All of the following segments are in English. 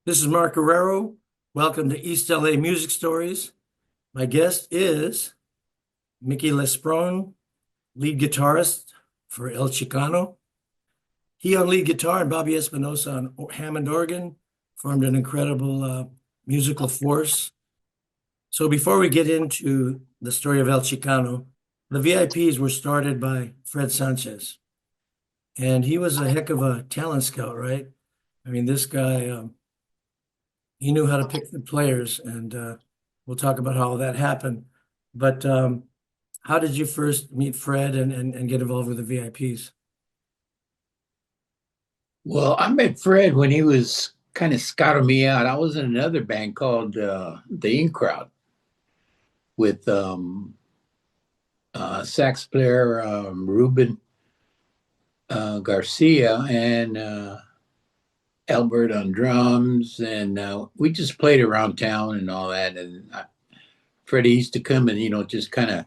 This is Mark Guerrero. Welcome to East L.A. Music Stories. My guest is Mickey Lespron, lead guitarist for El Chicano. He on lead guitar and Bobby Espinosa on Hammond organ formed an incredible musical force. So before we get into the story of El Chicano, the VIPs were started by Fred Sanchez. And he was a heck of a talent scout, right? I mean, this guy, he knew how to pick the players, and we'll talk about how that happened. But how did you first meet Fred and get involved with the VIPs? Well, I met Fred when he was kind of scouting me out. I was in another band called the In Crowd with sax player Ruben Garcia and Albert on drums, and we just played around town and all that. And Freddie used to come and just kind of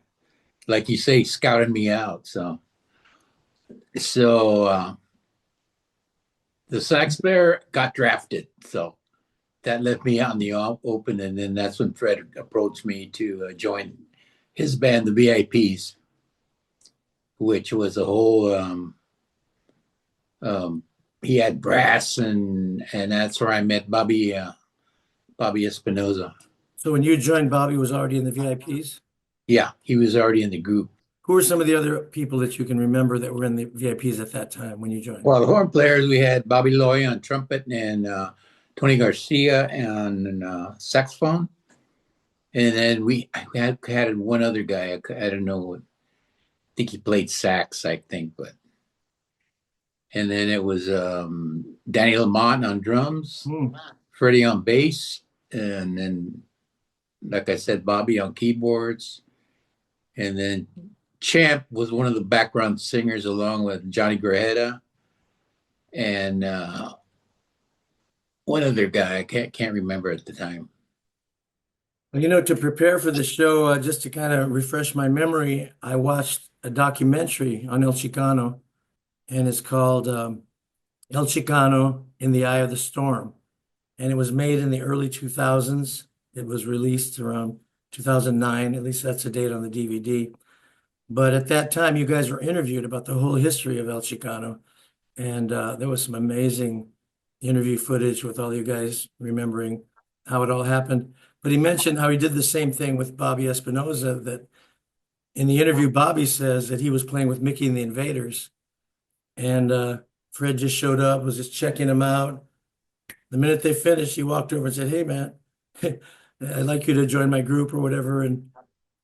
like you say, scouting me out. So the sax player got drafted, so that left me out in the open, and then that's when Fred approached me to join his band, the VIPs, which was a whole. He had brass, and that's where I met Bobby Espinosa. So when you joined, Bobby was already in the VIPs. Yeah, he was already in the group. Who were some of the other people that you can remember that were in the VIPs at that time when you joined? Well, the horn players we had Bobby Loy on trumpet and Tony Garcia on saxophone, and then we had one other guy. I don't know. I think he played sax. I think, but and then it was Danny Lamont on drums, Hmm. Freddie on bass, and then, like I said, Bobby on keyboards, and then Champ was one of the background singers along with Johnny Grajeda and one other guy. I can't remember at the time. Well, to prepare for the show, just to kind of refresh my memory, I watched a documentary on El Chicano, and it's called El Chicano in the Eye of the Storm. And it was made in the early 2000s. It was released around 2009, at least that's the date on the DVD. But at that time, you guys were interviewed about the whole history of El Chicano. And there was some amazing interview footage with all you guys remembering how it all happened. But he mentioned how he did the same thing with Bobby Espinosa, that in the interview, Bobby says that he was playing with Mickey and the Invaders. And Fred just showed up, was just checking him out. The minute they finished, he walked over and said, "Hey, man, I'd like you to join my group or whatever." And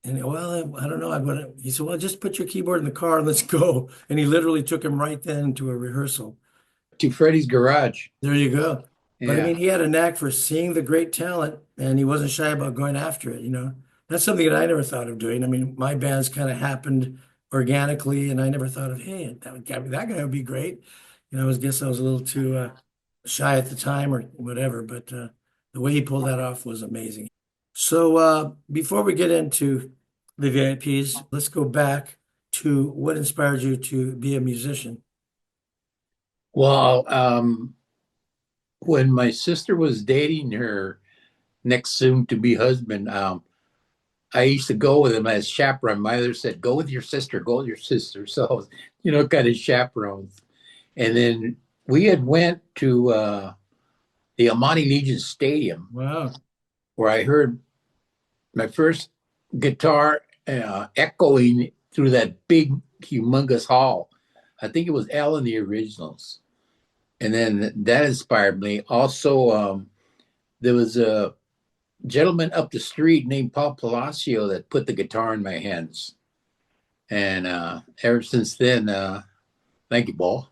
well, I don't know. He said, "Well, just put your keyboard in the car and let's go." And he literally took him right then to a rehearsal. To Freddie's garage. There you go. But I Yeah. mean, he had a knack for seeing the great talent and he wasn't shy about going after it. That's something that I never thought of doing. I mean, my bands kind of happened organically and I never thought of, hey, that guy would be great. Guess I was a little too shy at the time or whatever, but the way he pulled that off was amazing. So before we get into the VIPs, let's go back to what inspired you to be a musician. Well, when my sister was dating her next soon to be husband, I used to go with him as chaperone. My mother said, "Go with your sister, go with your sister." So, kind of chaperones. And then we had went to the Amani Legion Stadium Wow. where I heard my first guitar echoing through that big, humongous hall. I think it was Al and the Originals. And then that inspired me. Also, there was a gentleman up the street named Paul Palacio that put the guitar in my hands. And ever since then, thank you, Paul.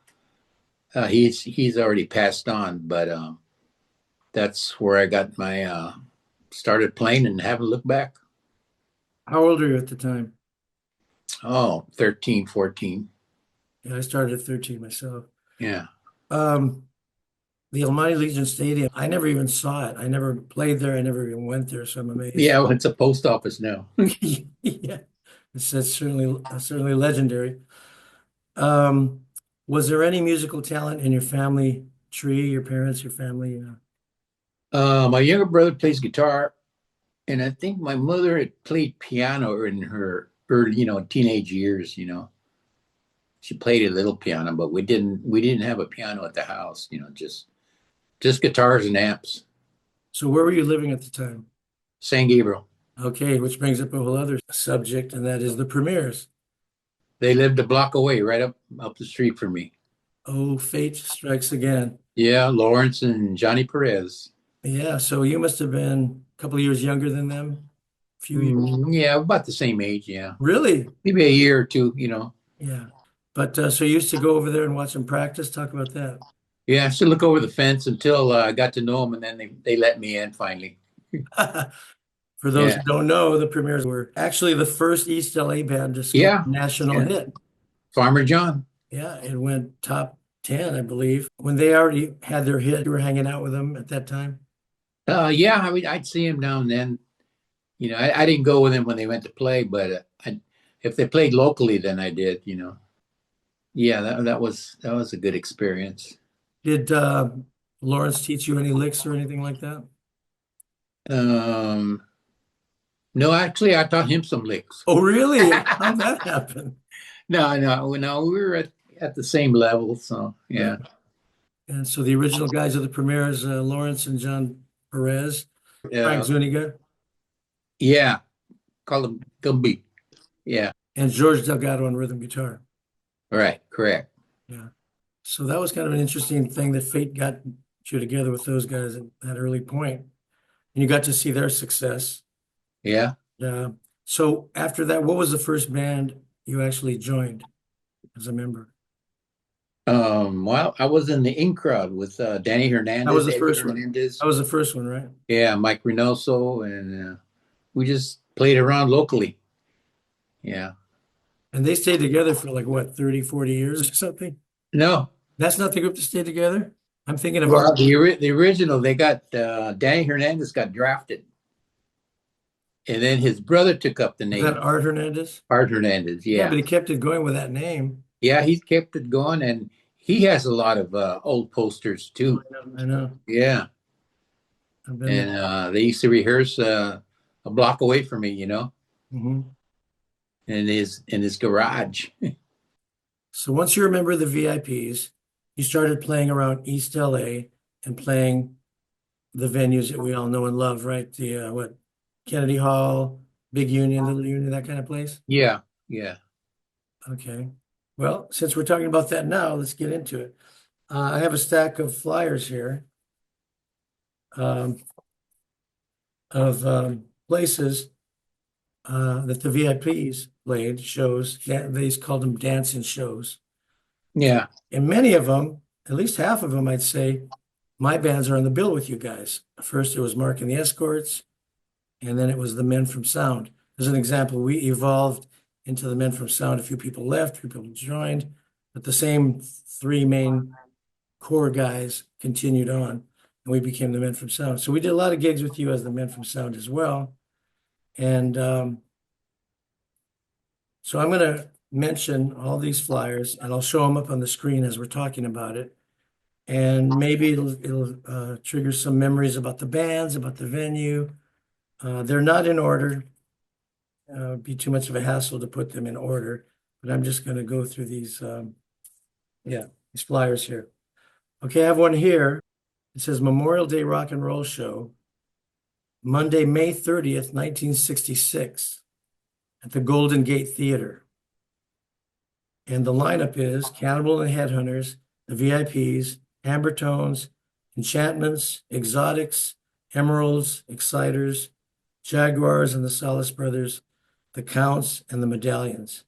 He's already passed on, but that's where I got my started playing and haven't looked back. How old are you at the time? Oh, 13, 14. Yeah, I started at 13 myself. Yeah. Um, the Almighty Legion Stadium, I never even saw it. I never played there. I never even went there, so I'm amazed. Yeah, well, it's a post office now. Yeah, that's certainly legendary. Um, was there any musical talent in your family tree, your parents, your family? My younger brother plays guitar, and I think my mother had played piano in her early, teenage years. She played a little piano, but we didn't have a piano at the house. Just guitars and amps. So where were you living at the time? San Gabriel. Okay, which brings up a whole other subject, and that is the premieres. They lived a block away, right up the street from me. Oh, fate strikes again. Yeah, Lawrence and Johnny Perez. Yeah, so you must have been a couple of years younger than them. A few years. Yeah, about the same age. Yeah, Really? maybe a year or two. Yeah. But so you used to go over there and watch them practice. Talk about that. Yeah, I should look over the fence until I got to know them, and then they let me in finally. For those Yeah, who don't know, the Premiers were actually the first East L.A. band to score yeah, a national yeah. hit. Farmer John. Yeah, it went top 10, I believe. When they already had their hit, you were hanging out with them at that time. Yeah, I mean, I'd see him now and then. I didn't go with them when they went to play, but if they played locally, then I did. Yeah, that was a good experience. Did Lawrence teach you any licks or anything like that? Um, no, actually, I taught him some licks. Oh, really? How'd that happen? No, no, no, we were at the same level, so yeah, And so the original guys of the Premiers, Lawrence and John Perez, Frank uh, Zuniga, yeah. Call him Gumby. Yeah, and George Delgado on rhythm guitar. right, correct. Yeah. So that was kind of an interesting thing that fate got you together with those guys at that early point. And you got to see their success. Yeah. Uh, so after that, what was the first band you actually joined as a member? Well, I was in the in crowd with Danny That was Hernandez, the Eddie first one. Hernandez. That was the first one, right? Yeah, Mike Reynoso, and we just played around locally. Yeah. And they stayed together for like what, 30, 40 years or something? No. That's not the group that stayed together? I'm thinking of Well, Art. the original, they got Danny Hernandez got drafted, and then his brother took up the Was that name, Art Hernandez? Art Hernandez. Yeah, Yeah. but he kept it going with that name. Yeah, he's kept it going, and he has a lot of old posters Oh, too. I know. Yeah. I've been And there. they used to rehearse a block away from me, Mhm. in his garage. So once you remember the VIPs, you started playing around East LA and playing the venues that we all know and love, right? The what, Kennedy Hall, Big Union, Little Union, that kind of place. Yeah, yeah, Okay. Well, since we're talking about that now, let's get into it. I have a stack of flyers here um, of places that the VIPs played, shows. They called them dancing shows. yeah. And many of them, at least half of them, I'd say, my bands are on the bill with you guys. First, it was Mark and the Escorts, and then it was the Men from Sound. As an example, we evolved into the Men from Sound. A few people left, a few people joined, but the same three main core guys continued on, and we became the Men from Sound. So we did a lot of gigs with you as the Men from Sound as well. And so I'm going to mention all these flyers, and I'll show them up on the screen as we're talking about it. And maybe it'll trigger some memories about the bands, about the venue. They're not in order. It'd be too much of a hassle to put them in order, but I'm just going to go through these, these flyers here. Okay, I have one here. It says Memorial Day Rock and Roll Show, Monday, May 30th, 1966, at the Golden Gate Theater. And the lineup is Cannibal and Headhunters, the VIPs, Ambertones, Enchantments, Exotics, Emeralds, Exciters, Jaguars and the Solace Brothers, the Counts, and the Medallions.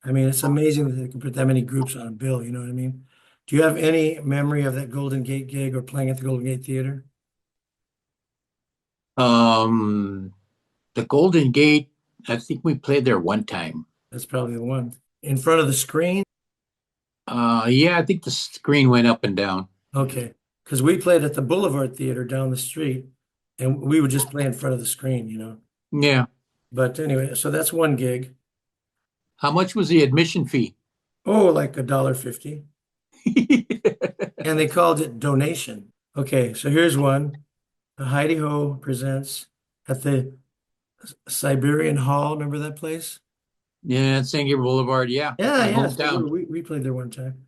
I mean, it's amazing that they can put that many groups on a bill, you know what I mean? Do you have any memory of that Golden Gate gig or playing at the Golden Gate Theater? Um, the Golden Gate. I think we played there one time. That's probably the one. In front of the screen? Yeah, I think the screen went up and down. Okay. Because we played at the Boulevard Theater down the street, and we would just play in front of the screen, you know? Yeah. But anyway, so that's one gig. How much was the admission fee? Oh, like $1.50. And they called it donation. Okay, so here's one. Heidi Ho presents at the Siberian Hall. Remember that place? Yeah, St. Gabriel Boulevard. Yeah, Yeah, my yeah. So hometown. we played there one time.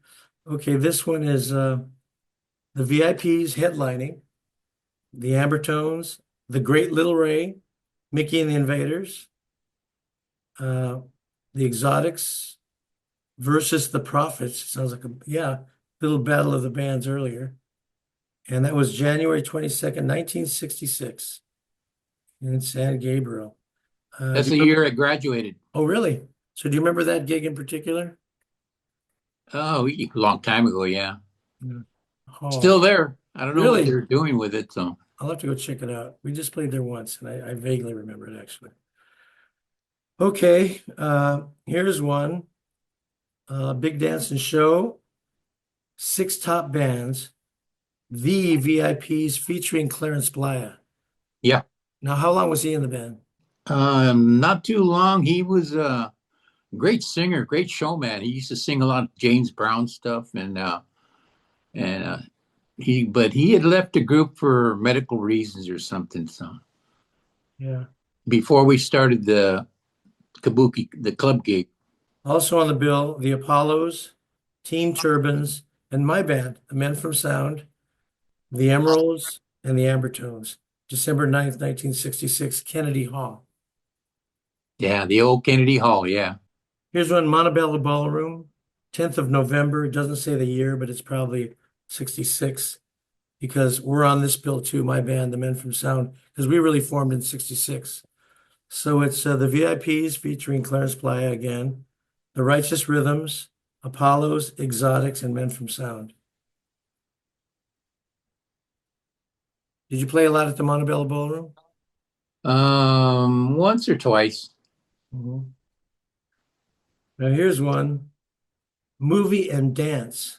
Okay, this one is the VIPs headlining, the Ambertones, the Great Little Ray, Mickey and the Invaders, uh, the Exotics versus the Prophets. Sounds like a yeah, little battle of the bands earlier. And that was January 22nd, 1966 in San Gabriel. That's Do you the remember? year I graduated. Oh, really? So do you remember that gig in particular? Oh, a long time ago. Yeah, Yeah. Oh, still there. I don't know what really? they're doing with it. So I'll have to go check it out. We just played there once, and I vaguely remember it actually. Okay, here's one. Big Dance and Show, six top bands, the VIPs featuring Clarence Blaya. yeah, Now, how long was he in the band? not too long. He was a great singer, great showman. He used to sing a lot of James Brown stuff, and but he had left the group for medical reasons or something. So Yeah. before we started the club gig. Also on the bill, the Apollos, Team Turbans, and my band, the Men from Sound, the Emeralds, and the Ambertones. December 9th, 1966, Kennedy Hall. Yeah, the old Kennedy Hall. Yeah. Here's one, Montebello Ballroom, 10th of November. It doesn't say the year, but it's probably 66 because we're on this bill too, my band, the Men from Sound, because we really formed in 66. So it's the VIPs featuring Clarence Playa again, the Righteous Rhythms, Apollos, Exotics, and Men from Sound. Did you play a lot at the Montebello Ballroom? Once or twice. Mhm. Now here's one, movie and dance.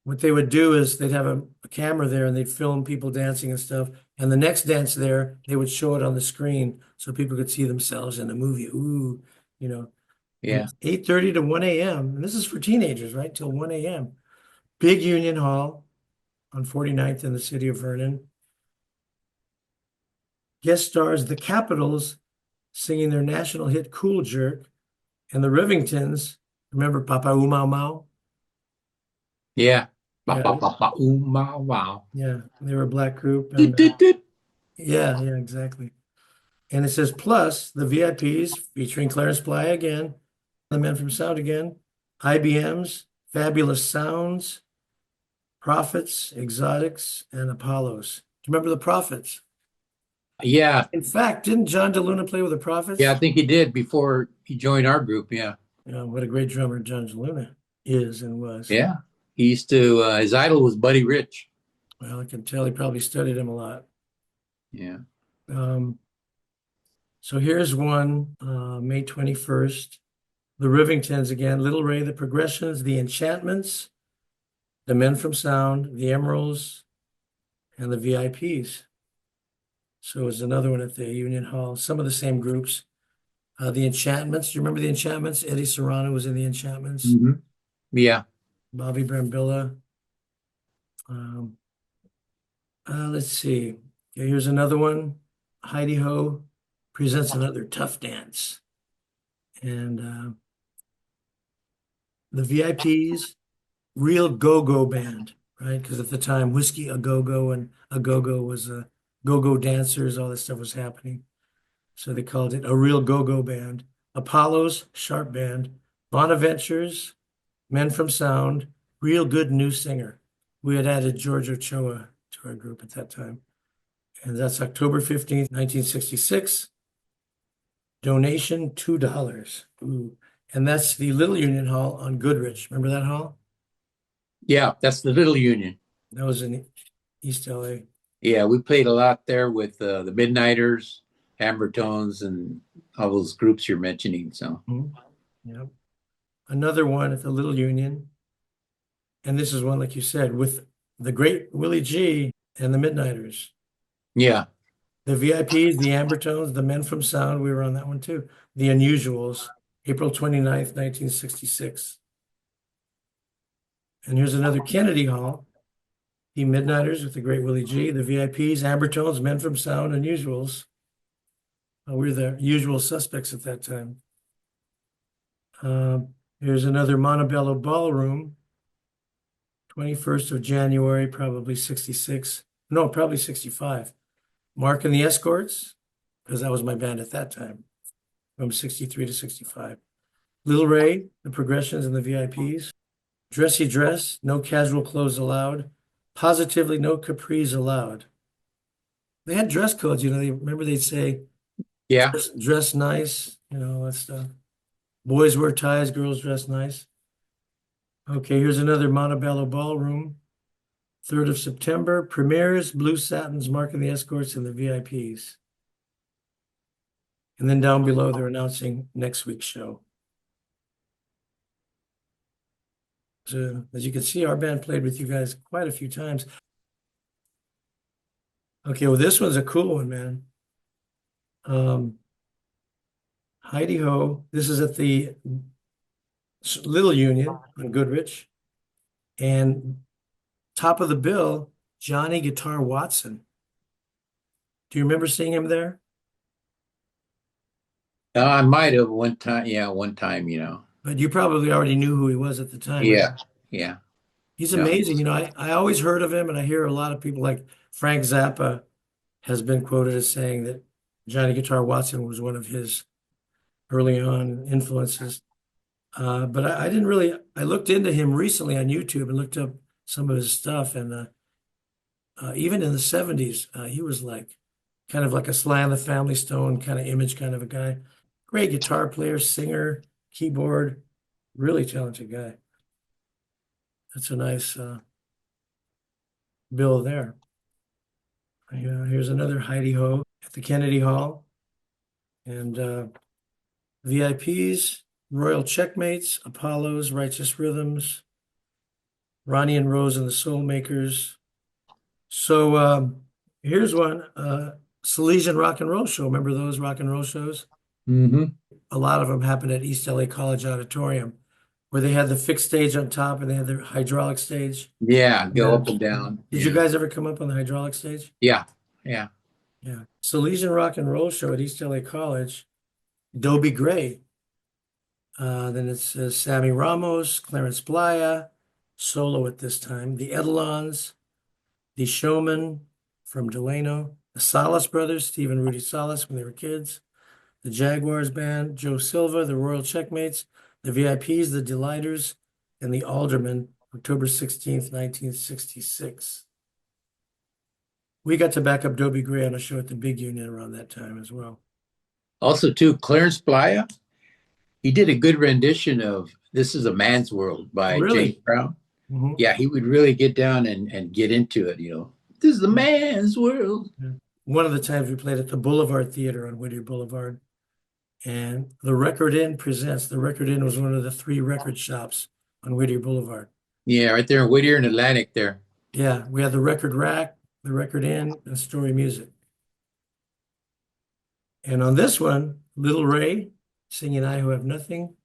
What they would do is they'd have a camera there and they'd film people dancing and stuff. And the next dance there, they would show it on the screen so people could see themselves in the movie. Ooh, you know. And Yeah. it's 8:30 to 1 a.m. And this is for teenagers, right? Till 1 a.m. Big Union Hall on 49th in the city of Vernon. Guest stars the Capitals singing their national hit Cool Jerk and the Rivingtons. Remember Papa Mau Mau? Yeah. Ba, Yeah, ba, ba, ba, ooh, ma, wow. yeah. They were a black group Doot, and doot, doot. yeah, yeah, exactly. And it says, plus the VIPs featuring Clarence Bly again, the Men from Sound again, IBM's, Fabulous Sounds, Prophets, Exotics, and Apollos. Do you remember the Prophets? Yeah. In fact, didn't John DeLuna play with the Yeah, I Prophets? think he did before he joined our group. Yeah. You know, what a great drummer John DeLuna is and was. Yeah. He used to, his idol was Buddy Rich. Well, I can tell he probably studied him a lot. Yeah. Um, so here's one, May 21st. The Rivingtons again, Little Ray, the Progressions, the Enchantments, the Men from Sound, the Emeralds, and the VIPs. So it's another one at the Union Hall. Some of the same groups. The Enchantments. Do you remember the Enchantments? Eddie Serrano was in the Enchantments. Hmm. Yeah. Bobby Brambilla. Um, let's see. Okay, here's another one. Heidi Ho presents another tough dance. And the VIPs, real go-go band, right? Because at the time, Whiskey A Go-Go and A Go-Go was go-go dancers, all this stuff was happening. So they called it a real go-go band. Apollos, sharp band. Bonaventures, Men from Sound, real good new singer. We had added George Ochoa to our group at that time. And that's October 15th, 1966. Donation $2. Ooh. And that's the Little Union Hall on Goodrich. Remember that hall? Yeah. That's the Little Union. That was in East L.A. Yeah. We played a lot there with the Midnighters, Ambertones, and all those groups you're mentioning. So, Mhm. Yep. Another one at the Little Union. And this is one, like you said, with the great Willie G and the Midnighters. yeah. The VIPs, the Ambertones, the Men from Sound, we were on that one too. The Unusuals, April 29th, 1966. And here's another Kennedy Hall. Team Midnighters with the great Willie G, the VIPs, Ambertones, Men from Sound, Unusuals. We're the usual suspects at that time. Here's another Montebello Ballroom, 21st of January, probably 66. No, probably 65. Mark and the Escorts, because that was my band at that time, from 63 to 65. Little Ray, the Progressions and the VIPs. Dressy Dress, no casual clothes allowed. Positively no capris allowed. They had dress codes, they remember they'd say, Yeah. dress nice, all that stuff. Boys wear ties, girls dress nice. Okay, here's another Montebello Ballroom. 3rd of September, premieres, Blue Satins, Mark and the Escorts, and the VIPs. And then down below, they're announcing next week's show. So, as you can see, our band played with you guys quite a few times. Okay, well, this one's a cool one, man. Heidi Ho. This is at the Little Union on Goodrich. And top of the bill, Johnny Guitar Watson. Do you remember seeing him there? I might have one time. Yeah, one time, But you probably already knew who he was at the time, right? Yeah, yeah. He's No. amazing. I always heard of him, and I hear a lot of people like Frank Zappa has been quoted as saying that Johnny Guitar Watson was one of his early on influences. But I didn't really, I looked into him recently on YouTube and looked up some of his stuff. And even in the 70s, he was like kind of like a Sly and the Family Stone kind of image kind of a guy. Great guitar player, singer, keyboard, really talented guy. That's a nice bill there. Here's another Heidi Ho at the Kennedy Hall. And VIPs, Royal Checkmates, Apollos, Righteous Rhythms, Ronnie and Rose and the Soul Makers. So here's one, Salesian Rock and Roll Show. Remember those rock and roll shows? Mm-hmm. A lot of them happened at East L.A. College Auditorium, where they had the fixed stage on top and they had the hydraulic stage. Yeah, go Yeah. up and down. Did you guys ever come up on the hydraulic stage? Yeah, yeah. Yeah. Salesian Rock and Roll Show at East L.A. College. Dobie Gray. Then it's Sammy Ramos, Clarence Playa, solo at this time. The Edelons, the Showmen from Delano, the Salas brothers, Steve and Rudy Salas when they were kids, the Jaguars band, Joe Silva, the Royal Checkmates, the VIPs, the Delighters, and the Aldermen, October 16th, 1966. We got to back up Dobie Gray on a show at the Big Union around that time as well. Also, too, Clarence Playa, he did a good rendition of "This Is a Man's World" by Really? James Brown. Mhm. Yeah, he would really get down and get into it, This is a man's world. Yeah. One of the times we played at the Boulevard Theater on Whittier Boulevard, and the Record Inn presents. The Record Inn was one of the 3 record shops on Whittier Boulevard. Yeah, right there in Whittier and Atlantic there. Yeah, we had the Record Rack, the Record Inn, and Story Music. And on this one, Little Ray singing I Who Have Nothing,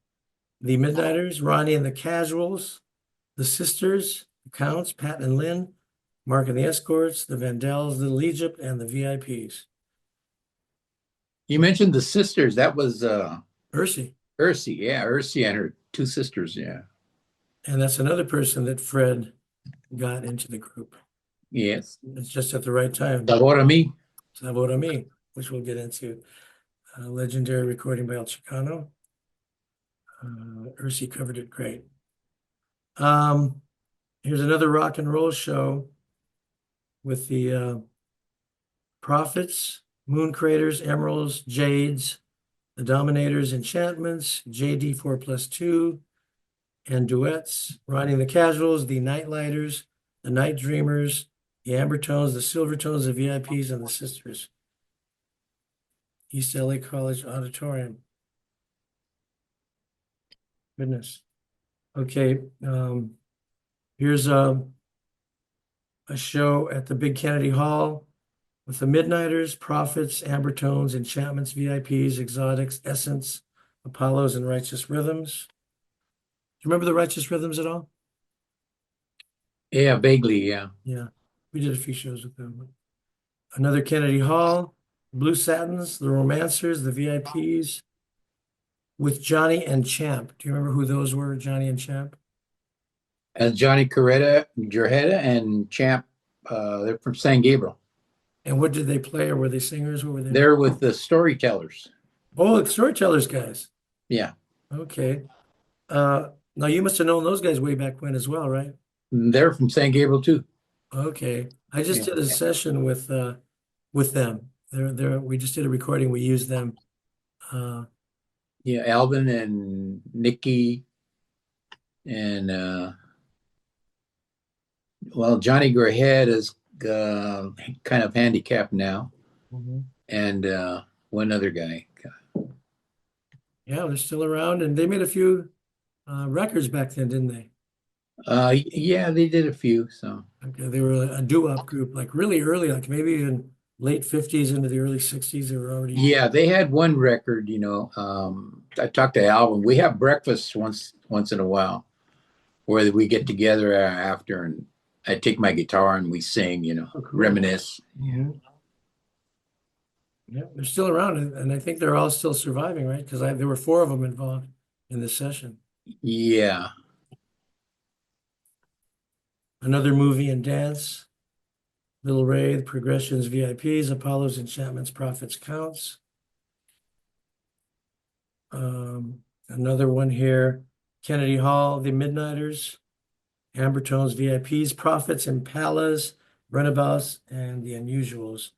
the Midnighters, Ronnie and the Casuals, the Sisters, the Counts, Pat and Lynn, Mark and the Escorts, the Vandells, Little Egypt, and the VIPs. You mentioned the sisters. That was Ursi. Ursi. Yeah, Ursi and her 2 sisters. Yeah. And that's another person that Fred got into the group. Yes. It's just at the right time. Sabor a mí. Sabor a mí, which we'll get into. Legendary recording by El Chicano. Ursi covered it great. Here's another rock and roll show with the Prophets, Moon Craters, Emeralds, Jades, the Dominators, Enchantments, JD 4+2, and duets, Ronnie and the Casuals, the Nightlighters, the Night Dreamers, the Ambertones, the Silvertones, the VIPs, and the Sisters. East LA College Auditorium. Goodness. Okay, here's a show at the Big Kennedy Hall with the Midnighters, Prophets, Ambertones, Enchantments, VIPs, Exotics, Essence, Apollos, and Righteous Rhythms. Do you remember the Righteous Rhythms at all? Yeah, vaguely. Yeah. Yeah. We did a few shows with them. Another Kennedy Hall, Blue Satins, the Romancers, the VIPs, with Johnny and Champ. Do you remember who those were, Johnny and Champ? Johnny Jaretta and Champ, they're from San Gabriel. And what did they play, or were they singers? What were they? They're with the Storytellers. Oh, the Storytellers guys. Yeah, Okay. Now you must have known those guys way back when as well, right? they're from San Gabriel too. Okay. I just Yeah, did a session with them. We just did a recording. We used them. Uh, yeah, Alvin and Nikki and well, Johnny Grayhead is kind of handicapped now, Mhm. and one other guy. Yeah, they're still around, and they made a few records back then, didn't they? Yeah, they did a few. So Okay, they were a doo-wop group, like really early, like maybe in late 50s into the early 60s. They were already. yeah, they had one record. I talked to Alvin. We have breakfast once in a while where we get together after, and I take my guitar and we sing. Oh, cool. Reminisce. Mhm. Yeah, they're still around, and I think they're all still surviving, right? Because there were four of them involved in this session. Yeah, Another movie and dance. Little Ray, the Progressions, VIPs, Apollos, Enchantments, Prophets, Counts. Another one here, Kennedy Hall, the Midnighters, Ambertones, VIPs, Prophets, Impalas, Runabouts, and the Unusuals.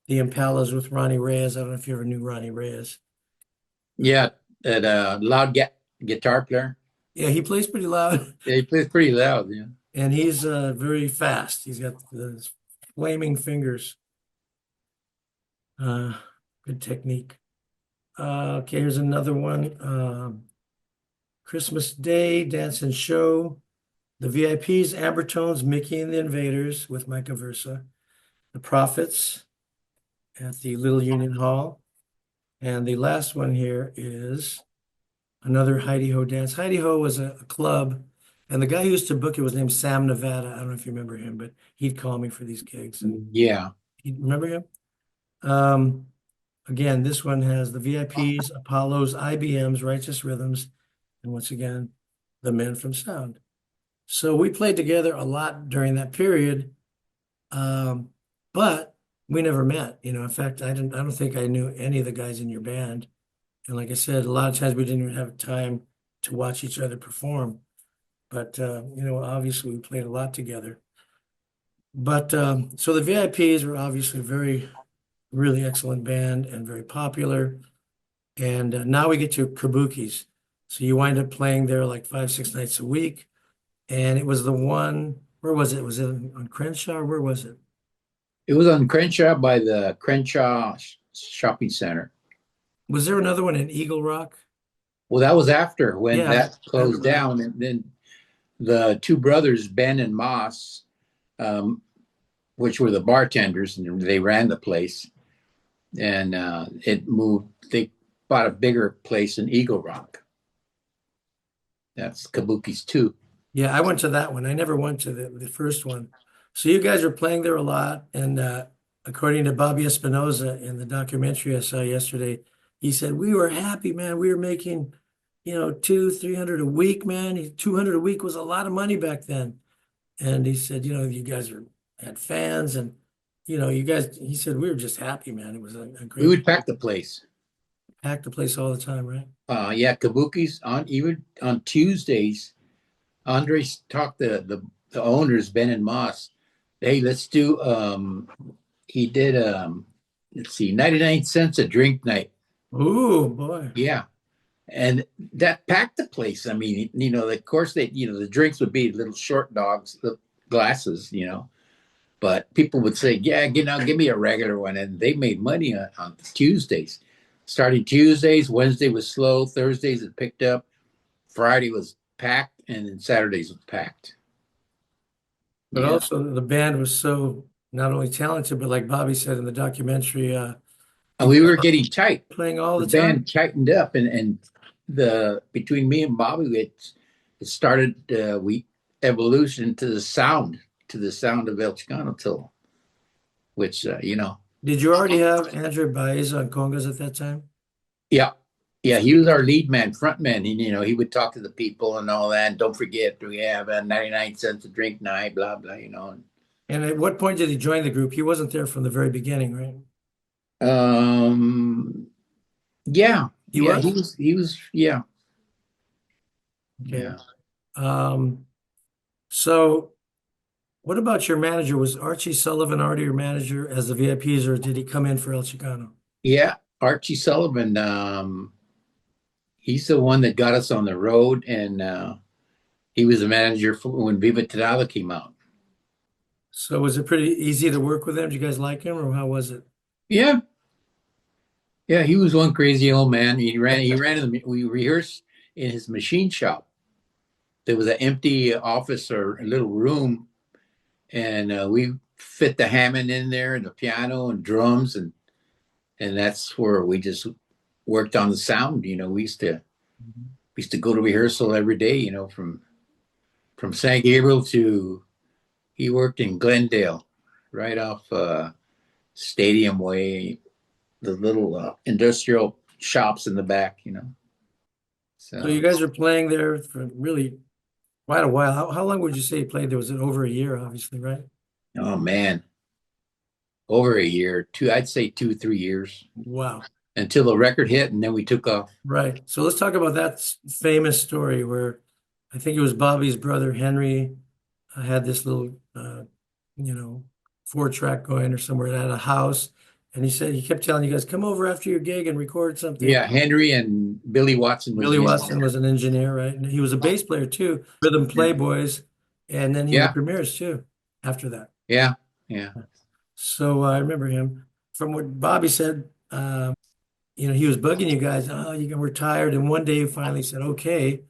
The Impalas with Ronnie Reyes. I don't know if you ever knew Ronnie Reyes. yeah. That loud guitar player. Yeah, he plays pretty loud, Yeah, he plays pretty loud. Yeah. and he's very fast. He's got the flaming fingers. Uh, Good technique. Okay, here's another one. Christmas Day, Dance and Show. The VIPs, Ambertones, Mickey and the Invaders with Micah Versa. The Prophets at the Little Union Hall. And the last one here is another Heidi Ho dance. Heidi Ho was a club, and the guy who used to book it was named Sam Nevada. I don't know if you remember him, but he'd call me for these gigs. And Yeah. you remember him? Um, Again, this one has the VIPs, Apollos, IBMs, Righteous Rhythms, and once again, the Men from Sound. So we played together a lot during that period, but we never met. In fact, I don't think I knew any of the guys in your band. And like I said, a lot of times we didn't even have time to watch each other perform. But obviously we played a lot together. But so the VIPs were obviously a very, really excellent band and very popular. And now we get to Kabuki's. So you wind up playing there like 5, 6 nights a week. And it was the one, where was it? Was it on Crenshaw? Or where was it? It was on Crenshaw by the Crenshaw Shopping Center. Was there another one in Eagle Rock? Well, that was after when Yeah, that I closed remember that. down, and then the two brothers, Ben and Moss, um, which were the bartenders, and they ran the place, and it moved. They bought a bigger place in Eagle Rock. That's Kabuki's too. Yeah, I went to that one. I never went to the first one. So you guys were playing there a lot. And according to Bobby Espinoza in the documentary I saw yesterday, he said, we were happy, man. We were making, 200, 300 a week, man. 200 a week was a lot of money back then. And he said, you guys had fans and, you guys, he said, we were just happy, man. It was a We great, would pack the place. pack the place all the time, right? Yeah, Kabuki's on even on Tuesdays. Andres talked the owners, Ben and Moss. Hey, let's do. He did. Let's see, 99 cents a drink night. Oh, boy. Yeah, and that packed the place. I mean, of course the drinks would be little short dogs, the glasses, but people would say, yeah, give me a regular one, and they made money on Tuesdays. Starting Tuesdays, Wednesday was slow, Thursdays it picked up, Friday was packed, and then Saturdays was packed. But Yeah, also the band was so not only talented, but like Bobby said in the documentary, and we were getting tight. playing all The the time. band tightened up, and the between me and Bobby, it started we evolution to the sound to the sound of El Chicano till, which Did you already have Andrew Baez on congas at that time? yeah, yeah, he was our lead man, front man. And, he would talk to the people and all that. And don't forget, we have 99 cents a drink night, blah, blah, And at what point did he join the group? He wasn't there from the very beginning, right? Um, yeah, He yeah, was? yeah, Okay. yeah. Um, so what about your manager? Was Archie Sullivan already your manager as the VIPs, or did he come in for El Chicano? Yeah, Archie Sullivan, he's the one that got us on the road, and he was the manager for when Viva Tirado came out. So was it pretty easy to work with him? Did you guys like him, or how was it? Yeah, yeah, he was one crazy old man. He ran we rehearsed in his machine shop. There was an empty office or a little room, and we fit the Hammond in there and the piano and drums, and that's where we just worked on the sound. We used to go to rehearsal every day. From San Gabriel to he worked in Glendale, right off Stadium Way, the little industrial shops in the back. So you So, guys were playing there for really quite a while. How long would you say you played there? Was it over a year, obviously, right? oh man, over a year, I'd say 2, 3 years Wow. until the record hit, and then we took off. Right. So let's talk about that famous story where I think it was Bobby's brother Henry had this little, you know, 4-track going or somewhere at a house. And he said he kept telling you guys, come over after your gig and record something. Yeah, Henry and Billy Watson was Billy the Watson engineer. was an engineer, right? And he was a bass player too, Rhythm Playboys. And then he had Yeah, premieres too after that. yeah, yeah. So I remember him. From what Bobby said, he was bugging you guys. Oh, you were tired. And one day you finally said, okay.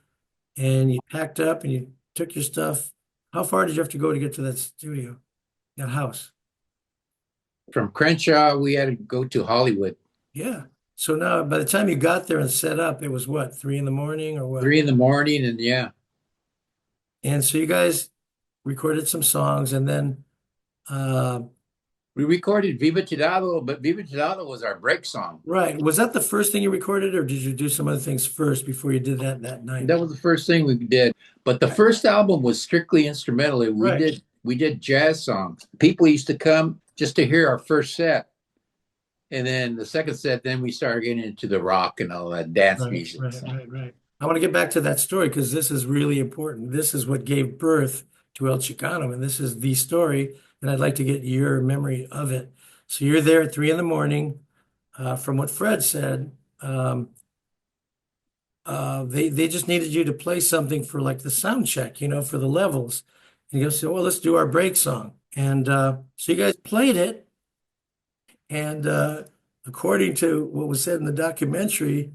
And you packed up and you took your stuff. How far did you have to go to get to that studio, that house? From Crenshaw, we had to go to Hollywood. Yeah. So now, by the time you got there and set up, it was what, 3 in the morning or what? 3 in the morning, and yeah, And so you guys recorded some songs, and then, uh, we recorded Viva Tirado, but Viva Tirado was our break song. right. Was that the first thing you recorded, or did you do some other things first before you did that night? That was the first thing we did. But the first album was strictly instrumental. We Right. did jazz songs. People used to come just to hear our first set. And then the second set, then we started getting into the rock and all that dance Right, music. right, So, right, right. I want to get back to that story because this is really important. This is what gave birth to El Chicano, and this is the story, and I'd like to get your memory of it. So you're there at 3 in the morning. From what Fred said, they just needed you to play something for like the sound check, for the levels. And he goes, well, let's do our break song. And so you guys played it, and according to what was said in the documentary,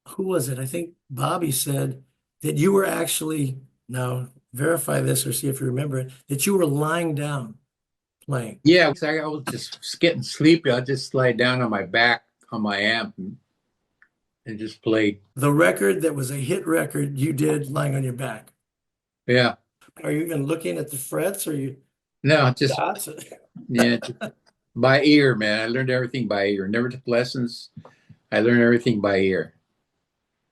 who was it? I think Bobby said that you were actually, now verify this or see if you remember it, that you were lying down playing. yeah, so I was just getting sleepy. I just slide down on my back on my amp and just played. The record that was a hit record you did lying on your back. Yeah. Are you even looking at the frets or you No, just, dots? yeah, just by ear, man. I learned everything by ear. Never took lessons. I learned everything by ear.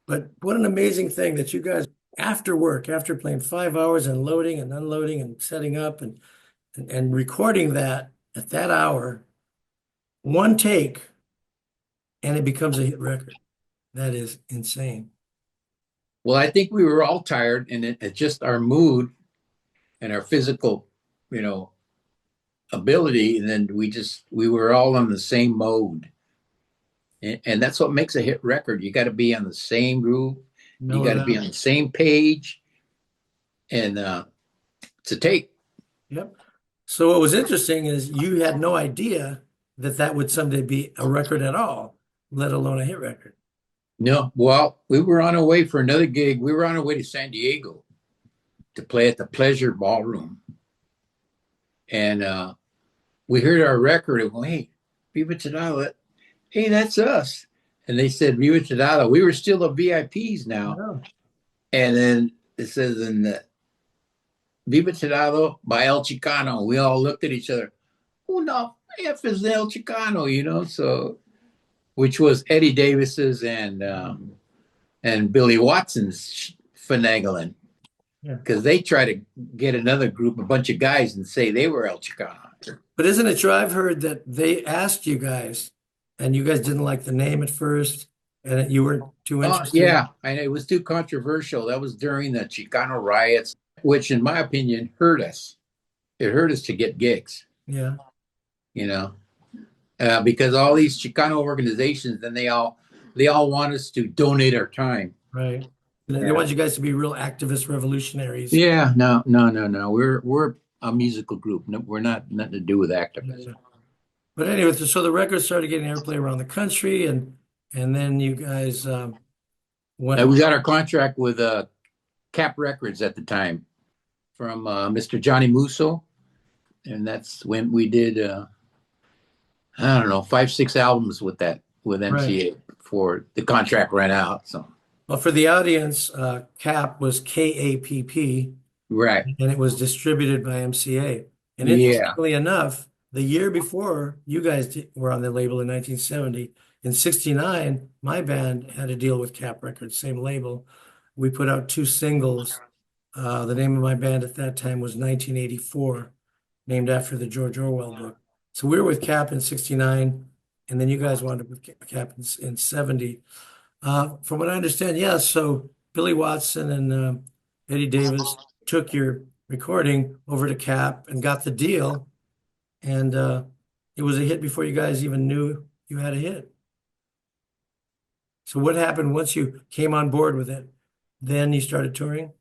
But what an amazing thing that you guys, after work, after playing 5 hours and loading and unloading and setting up and recording that at that hour, one take, and it becomes a hit record. That is insane. Well, I think we were all tired, and it's just our mood and our physical, you know, ability. And then we were all on the same mode. And that's what makes a hit record. You got to be on the same groove. You No got to be doubt. on the same page. And it's a tape. Yep. So what was interesting is you had no idea that that would someday be a record at all, let alone a hit record. No, well, we were on our way for another gig. We were on our way to San Diego to play at the Pleasure Ballroom. And we heard our record and went, hey, Viva Tirado, hey, that's us. And they said, Viva Tirado. We were still the VIPs now. No. And then it says in Viva Tirado by El Chicano. We all looked at each other. Who the F is El Chicano? So which was Eddie Davis's and Billy Watson's finagling Yeah. because they try to get another group, a bunch of guys, and say they were El Chicano. But isn't it true? I've heard that they asked you guys, and you guys didn't like the name at first, and you weren't too Oh interested. yeah, and it was too controversial. That was during the Chicano riots, which, in my opinion, hurt us. It hurt us to get gigs, Yeah, you know, because all these Chicano organizations, then they all want us to donate our time. right. They Yeah. want you guys to be real activist revolutionaries. Yeah, no, no, no, no. We're a musical group. No, we're not nothing to do with activists. Yeah. But anyway, so the record started getting airplay around the country, and then you guys went. We got our contract with Kapp Records at the time from Mr. Johnny Musso, and that's when we did I don't know 5 6 albums with Right. MCA before the contract ran out. So Well, for the audience, CAP was KAPP, right, and it was distributed by MCA. And yeah, interestingly enough, the year before you guys were on the label in 1970, in 69, my band had a deal with Kapp Records, same label. We put out two singles. The name of my band at that time was 1984, named after the George Orwell book. So we were with Kapp in 69, and then you guys wound up with Kapp in 70. From what I understand, yeah, so Billy Watson and Eddie Davis took your recording over to Kapp and got the deal, and it was a hit before you guys even knew you had a hit. So what happened once you came on board with it? Then you started touring?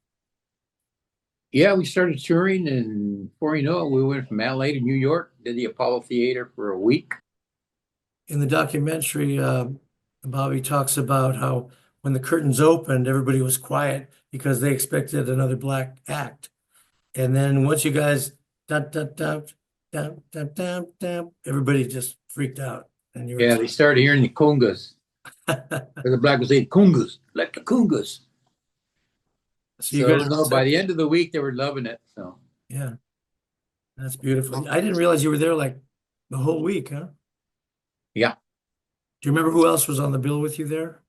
yeah. We started touring, and before you know it, we went from LA to New York. Did the Apollo Theater for a week. In the documentary, Bobby talks about how when the curtains opened, everybody was quiet because they expected another black act. And then once you guys dun, dun, dun, dun, dun, dun, dun, everybody just freaked out. And you were Yeah, they started hearing the congas. The black was saying congas, like the congas. so you So guys no, by the end of the week, they were loving it. So yeah, that's beautiful. I didn't realize you were there like the whole week, huh? yeah. Do you remember who else was on the bill with you there?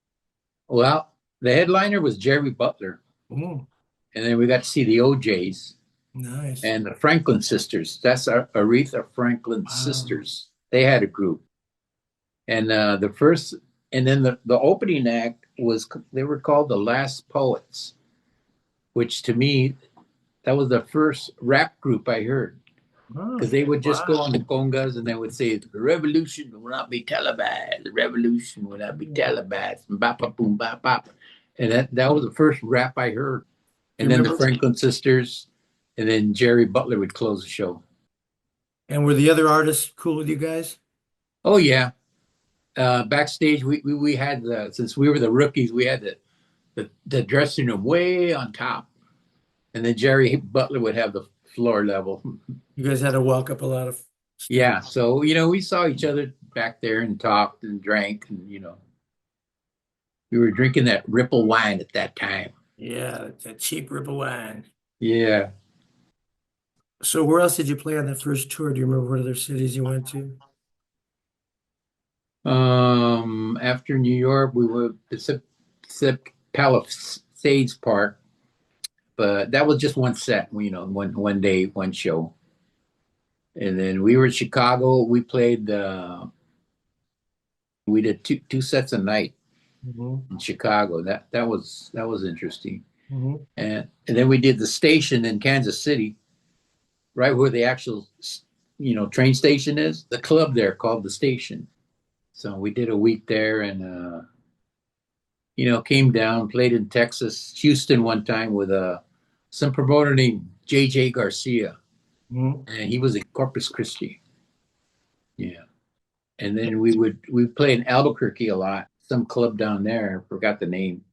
Well, the headliner was Jerry Butler, Oh, and then we got to see the OJs nice. and the Franklin sisters. That's our Aretha Franklin Wow. sisters. They had a group, and and then the opening act was they were called the Last Poets, which to me that was the first rap group I heard because Oh, they would just go wow. on the congas and they would say the revolution will not be televised. The revolution will not be televised. Bop, bop, boom, bop, bop. And that was the first rap I heard. Do you And then the remember? Franklin sisters, and then Jerry Butler would close the show. And were the other artists cool with you guys? Oh yeah, backstage we had since we were the rookies, we had the dressing room way on top, and then Jerry Butler would have the floor level. You guys had to walk up a lot of steps. Yeah, so we saw each other back there and talked and drank, and we were drinking that Ripple wine at that time. Yeah, that cheap ripple wine. Yeah. So where else did you play on that first tour? Do you remember what other cities you went to? After New York, we went to Palisades Park, but that was just one set, one day, one show. And then we were in Chicago. We did two sets a night Hmm. in Chicago. That was interesting. Hmm. And then we did the station in Kansas City, right where the actual train station is. The club there called the station. So we did a week there, and came down, played in Texas, Houston one time with some promoter named J.J. Garcia, Hmm. and he was in Corpus Christi. Yeah. And then we play in Albuquerque a lot, some club down there, I forgot the name.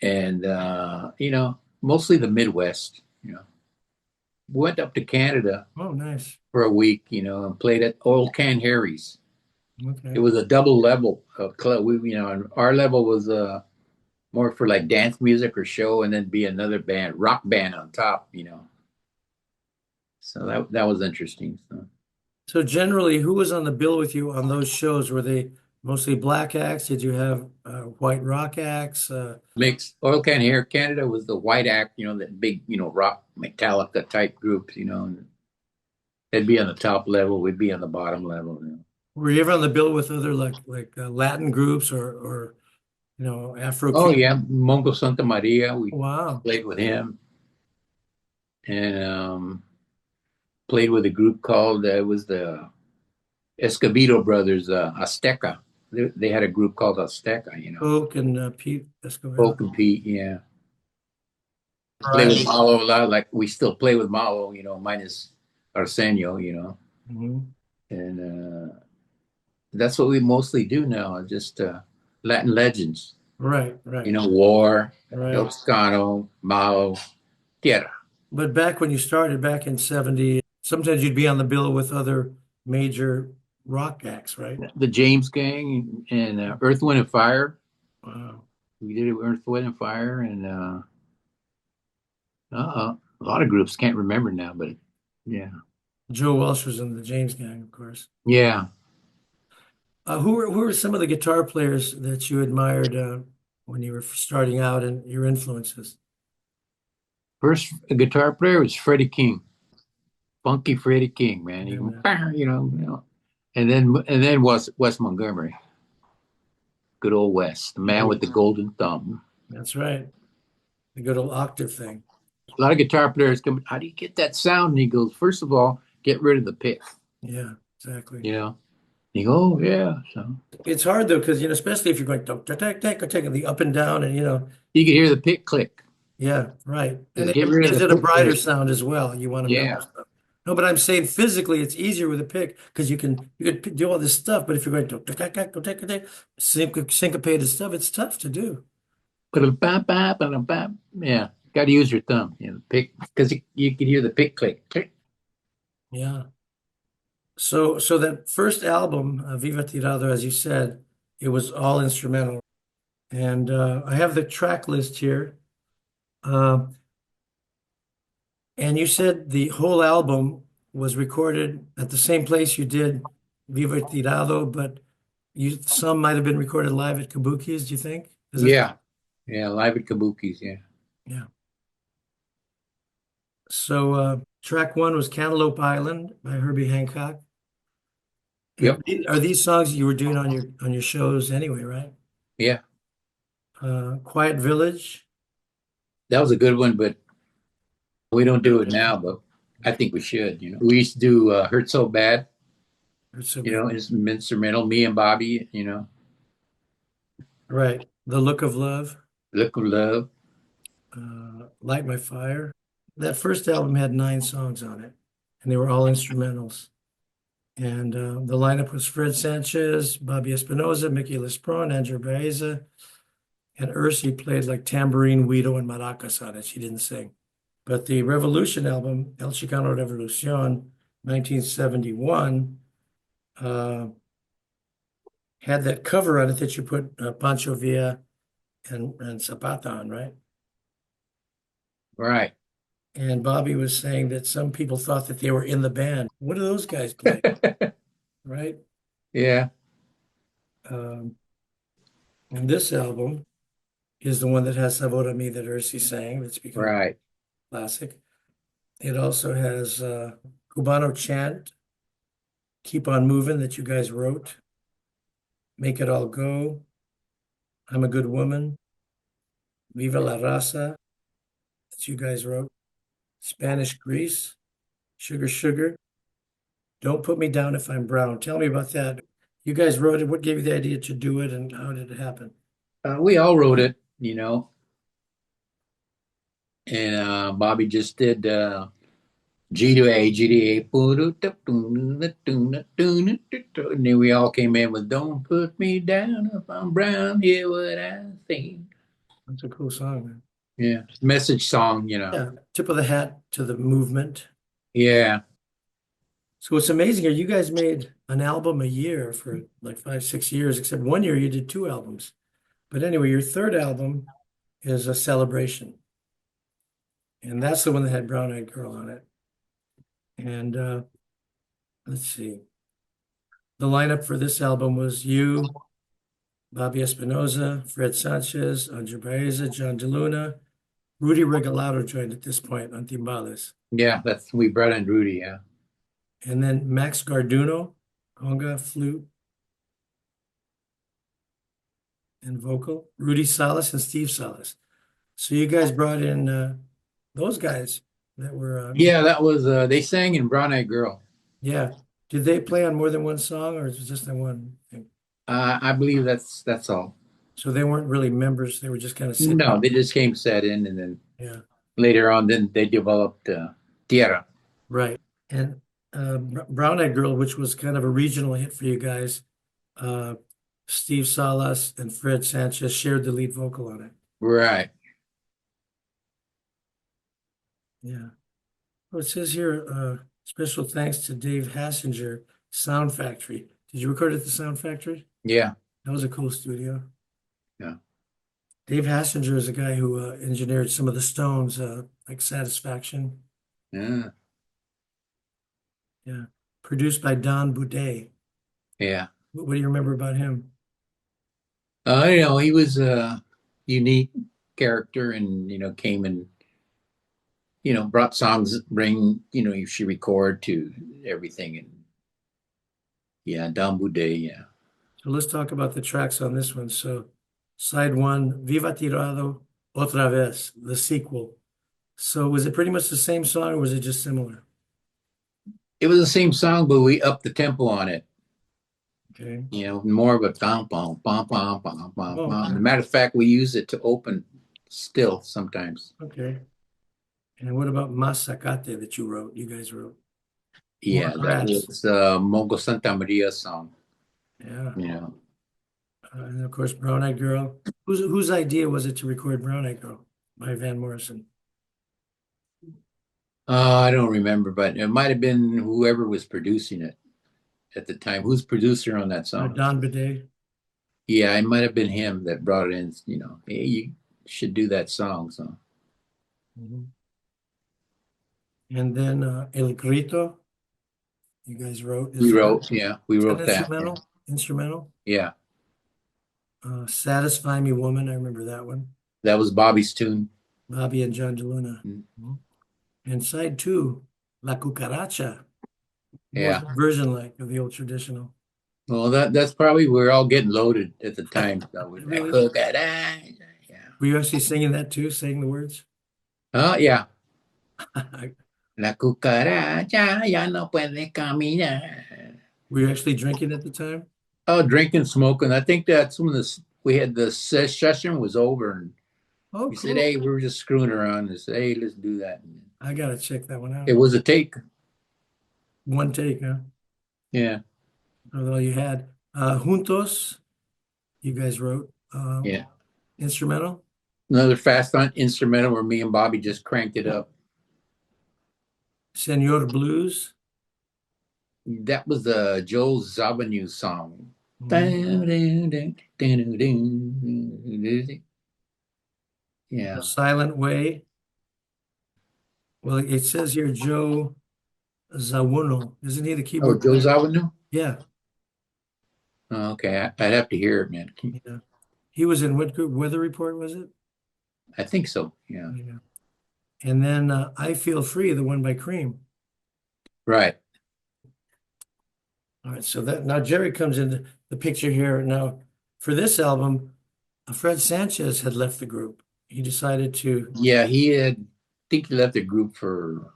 And mostly the Midwest. Went up to Canada Oh, nice. for a week, and played at Old Can Harry's. It Okay. was a double level of club. And our level was more for like dance music or show, and then be another band, rock band on top, you know. So that was interesting. So So generally, who was on the bill with you on those shows? Were they mostly black acts? Did you have white rock acts? mixed Oil Can Hair Canada was the white act, you know, that big, you know, rock Metallica type groups, you know, and they'd be on the top level, we'd be on the bottom level, you know. Were you ever on the bill with other Latin groups or Afro Oh Cuban? yeah, Mongo Santa Maria, we Wow. played with him, and played with a group called it was the Escobedo Brothers, Azteca. They had a group called Azteca, you know. Coke and Pete Escobar. Folk and Pete, yeah. Play with Right. Malo a lot, like we still play with Malo, you know, minus Arsenio, you know. Mhm. And that's what we mostly do now, just Latin legends. Right, You right, know, War, El right. Chicano, Malo, Tierra. But back when you started back in 70, sometimes you'd be on the bill with other major rock acts, right? The James Gang and Earth, Wind, and Fire. Wow. We did it with Earth, Wind, and Fire, and a lot of groups can't remember now, but yeah, Joe Welsh was in the James Gang, of course. yeah. Who were some of the guitar players that you admired when you were starting out and your influences? First guitar player was Freddie King, Funky Freddie King, man. He, Yeah, man. you know, and then Wes Montgomery, good old Wes, the man with the golden thumb. That's right. The good old octave thing. A lot of guitar players come, how do you get that sound? And he goes, first of all, get rid of the pick, Yeah, exactly. you know. And you go, oh yeah. So It's hard though, because especially if you're going to take the up and down, and you can hear the pick click. yeah, right. And Just it get rid of gives the it a pick brighter click. sound as well. You want to know Yeah. stuff. No, but I'm saying physically it's easier with a pick because you can do all this stuff, but if you're going to syncopated stuff, it's tough to do. Yeah. Got to use your thumb, you know, pick because you can hear the pick click. Click. Yeah. So that first album, Viva Tirado, as you said, it was all instrumental. And I have the track list here. Uh, and you said the whole album was recorded at the same place you did Viva Tirado, but some might have been recorded live at Kabuki's, do you think? Is that Yeah. Yeah. Live at Kabuki's. Yeah. yeah. So track one was Cantaloupe Island by Herbie Hancock. And Yep. are these songs you were doing on your shows anyway, right? Yeah. Quiet Village. That was a good one, but we don't do it now, but I think we should, you know. We used to do Hurt So Bad, It's so you bad. know, it's instrumental, me and Bobby, you know, Right. The Look of Love, Look of Love. Light My Fire. That first album had 9 songs on it, and they were all instrumentals. And the lineup was Fred Sanchez, Bobby Espinoza, Mickey Lespron, Andrew Baeza, and Ursi played like tambourine, guido, and maracas on it. She didn't sing. But the Revolution album, El Chicano Revolucion, 1971, uh, had that cover on it that you put Pancho Villa and Zapata on, right? Right. And Bobby was saying that some people thought that they were in the band. What do those guys play, right? Yeah. Um, and this album is the one that has Sabor Me that Ursi sang. That's become a Right. classic. It also has Cubano Chant, Keep on Moving that you guys wrote, Make It All Go, I'm a Good Woman, Viva la Raza that you guys wrote, Spanish Grease, Sugar Sugar, Don't Put Me Down If I'm Brown. Tell me about that. You guys wrote it. What gave you the idea to do it and how did it happen? We all wrote it, you know, and Bobby just did G to A, G to A, and then we all came in with Don't Put Me Down If I'm Brown, hear what I say. That's a cool song, man. Yeah. Message song, you know. Yeah, tip of the hat to the movement. Yeah. So what's amazing are you guys made an album a year for like 5, 6 years, except one year you did 2 albums. But anyway, your third album is a Celebration. And that's the one that had Brown Eyed Girl on it. And let's see. The lineup for this album was you, Bobby Espinoza, Fred Sanchez, Andre Baeza, John DeLuna. Rudy Regalado joined at this point on timbales. Yeah, we brought in Rudy. Yeah. And then Max Garduno, conga, flute, and vocal. Rudy Salas and Steve Salas. So you guys brought in those guys that were, Yeah, that was they sang in Brown Eyed Girl. yeah. Did they play on more than one song, or is it just that one thing? I believe that's all. So they weren't really members; they were just kind of sitting. No, they just came set in, and then Yeah, later on, then they developed Tierra. right. And Brown Eyed Girl, which was kind of a regional hit for you guys, uh, Steve Salas and Fred Sanchez shared the lead vocal on it. Right. Yeah. Well, it says here, special thanks to Dave Hassinger, Sound Factory. Did you record at the Sound Factory? Yeah. That was a cool studio. Yeah. Dave Hassinger is a guy who engineered some of the Stones, like Satisfaction. Yeah. Yeah. Produced by Don Boudet. Yeah. What do you remember about him? He was a unique character, and came and brought songs, you should record to everything, and yeah, Don Boudet, yeah. So let's talk about the tracks on this one. So, side one, Viva Tirado, Otra Vez, the sequel. So, was it pretty much the same song or was it just similar? It was the same song, but we upped the tempo on it. Okay. More of a bum bum bum bum bum bum Oh, bum. As a matter of fact, we use it to open still sometimes. okay. And what about Masacate that you wrote, you guys wrote? More Yeah, that brass. was Mongo Santa Maria song. Yeah. Yeah. And of course, Brown Eyed Girl. Whose idea was it to record Brown Eyed Girl by Van Morrison? I don't remember, but it might have been whoever was producing it at the time. Who's producer on that song? Don Bidet. Yeah, it might have been him that brought it in. Hey, you should do that song. So Mhm. And then El Grito, you guys wrote. we wrote, yeah, we Is that wrote that. instrumental? Instrumental? Yeah, Satisfy Me Woman, I remember that one. that was Bobby's tune. Bobby and John DeLuna. Mhm. And side two, La Cucaracha. What was Yeah. the version like of the old traditional? Well, that's probably we're all getting loaded at the time. So with that Really? hook, yeah. Were you actually singing that too, saying the words? Oh yeah. La cucaracha ya no puede caminar. Were you actually drinking at the time? Oh, drinking, smoking. I think that's when we had the session was over, and Oh, we cool. said, "Hey, we were just screwing around." And said, "Hey, let's do that." And I gotta check that one out. it was a take. One take, huh? Yeah, That's all you had. Juntos, you guys wrote. yeah. Instrumental. Another fast on instrumental where me and Bobby just cranked it up. Senor Blues. That was the Joe Zawinul song. Mhm. Yeah. Silent Way. Well, it says here Joe Zawuno. Isn't he the Oh, keyboard Joe player? Zawinul? Yeah. Oh, okay, I'd have to hear it, man. Yeah. He was in what group? Weather Report, was it? I think so. Yeah. Yeah. And then I Feel Free, the one by Cream. Right. All right. So that now Jerry comes into the picture here. Now, for this album, Fred Sanchez had left the group. He decided to, Yeah, I think he left the group for,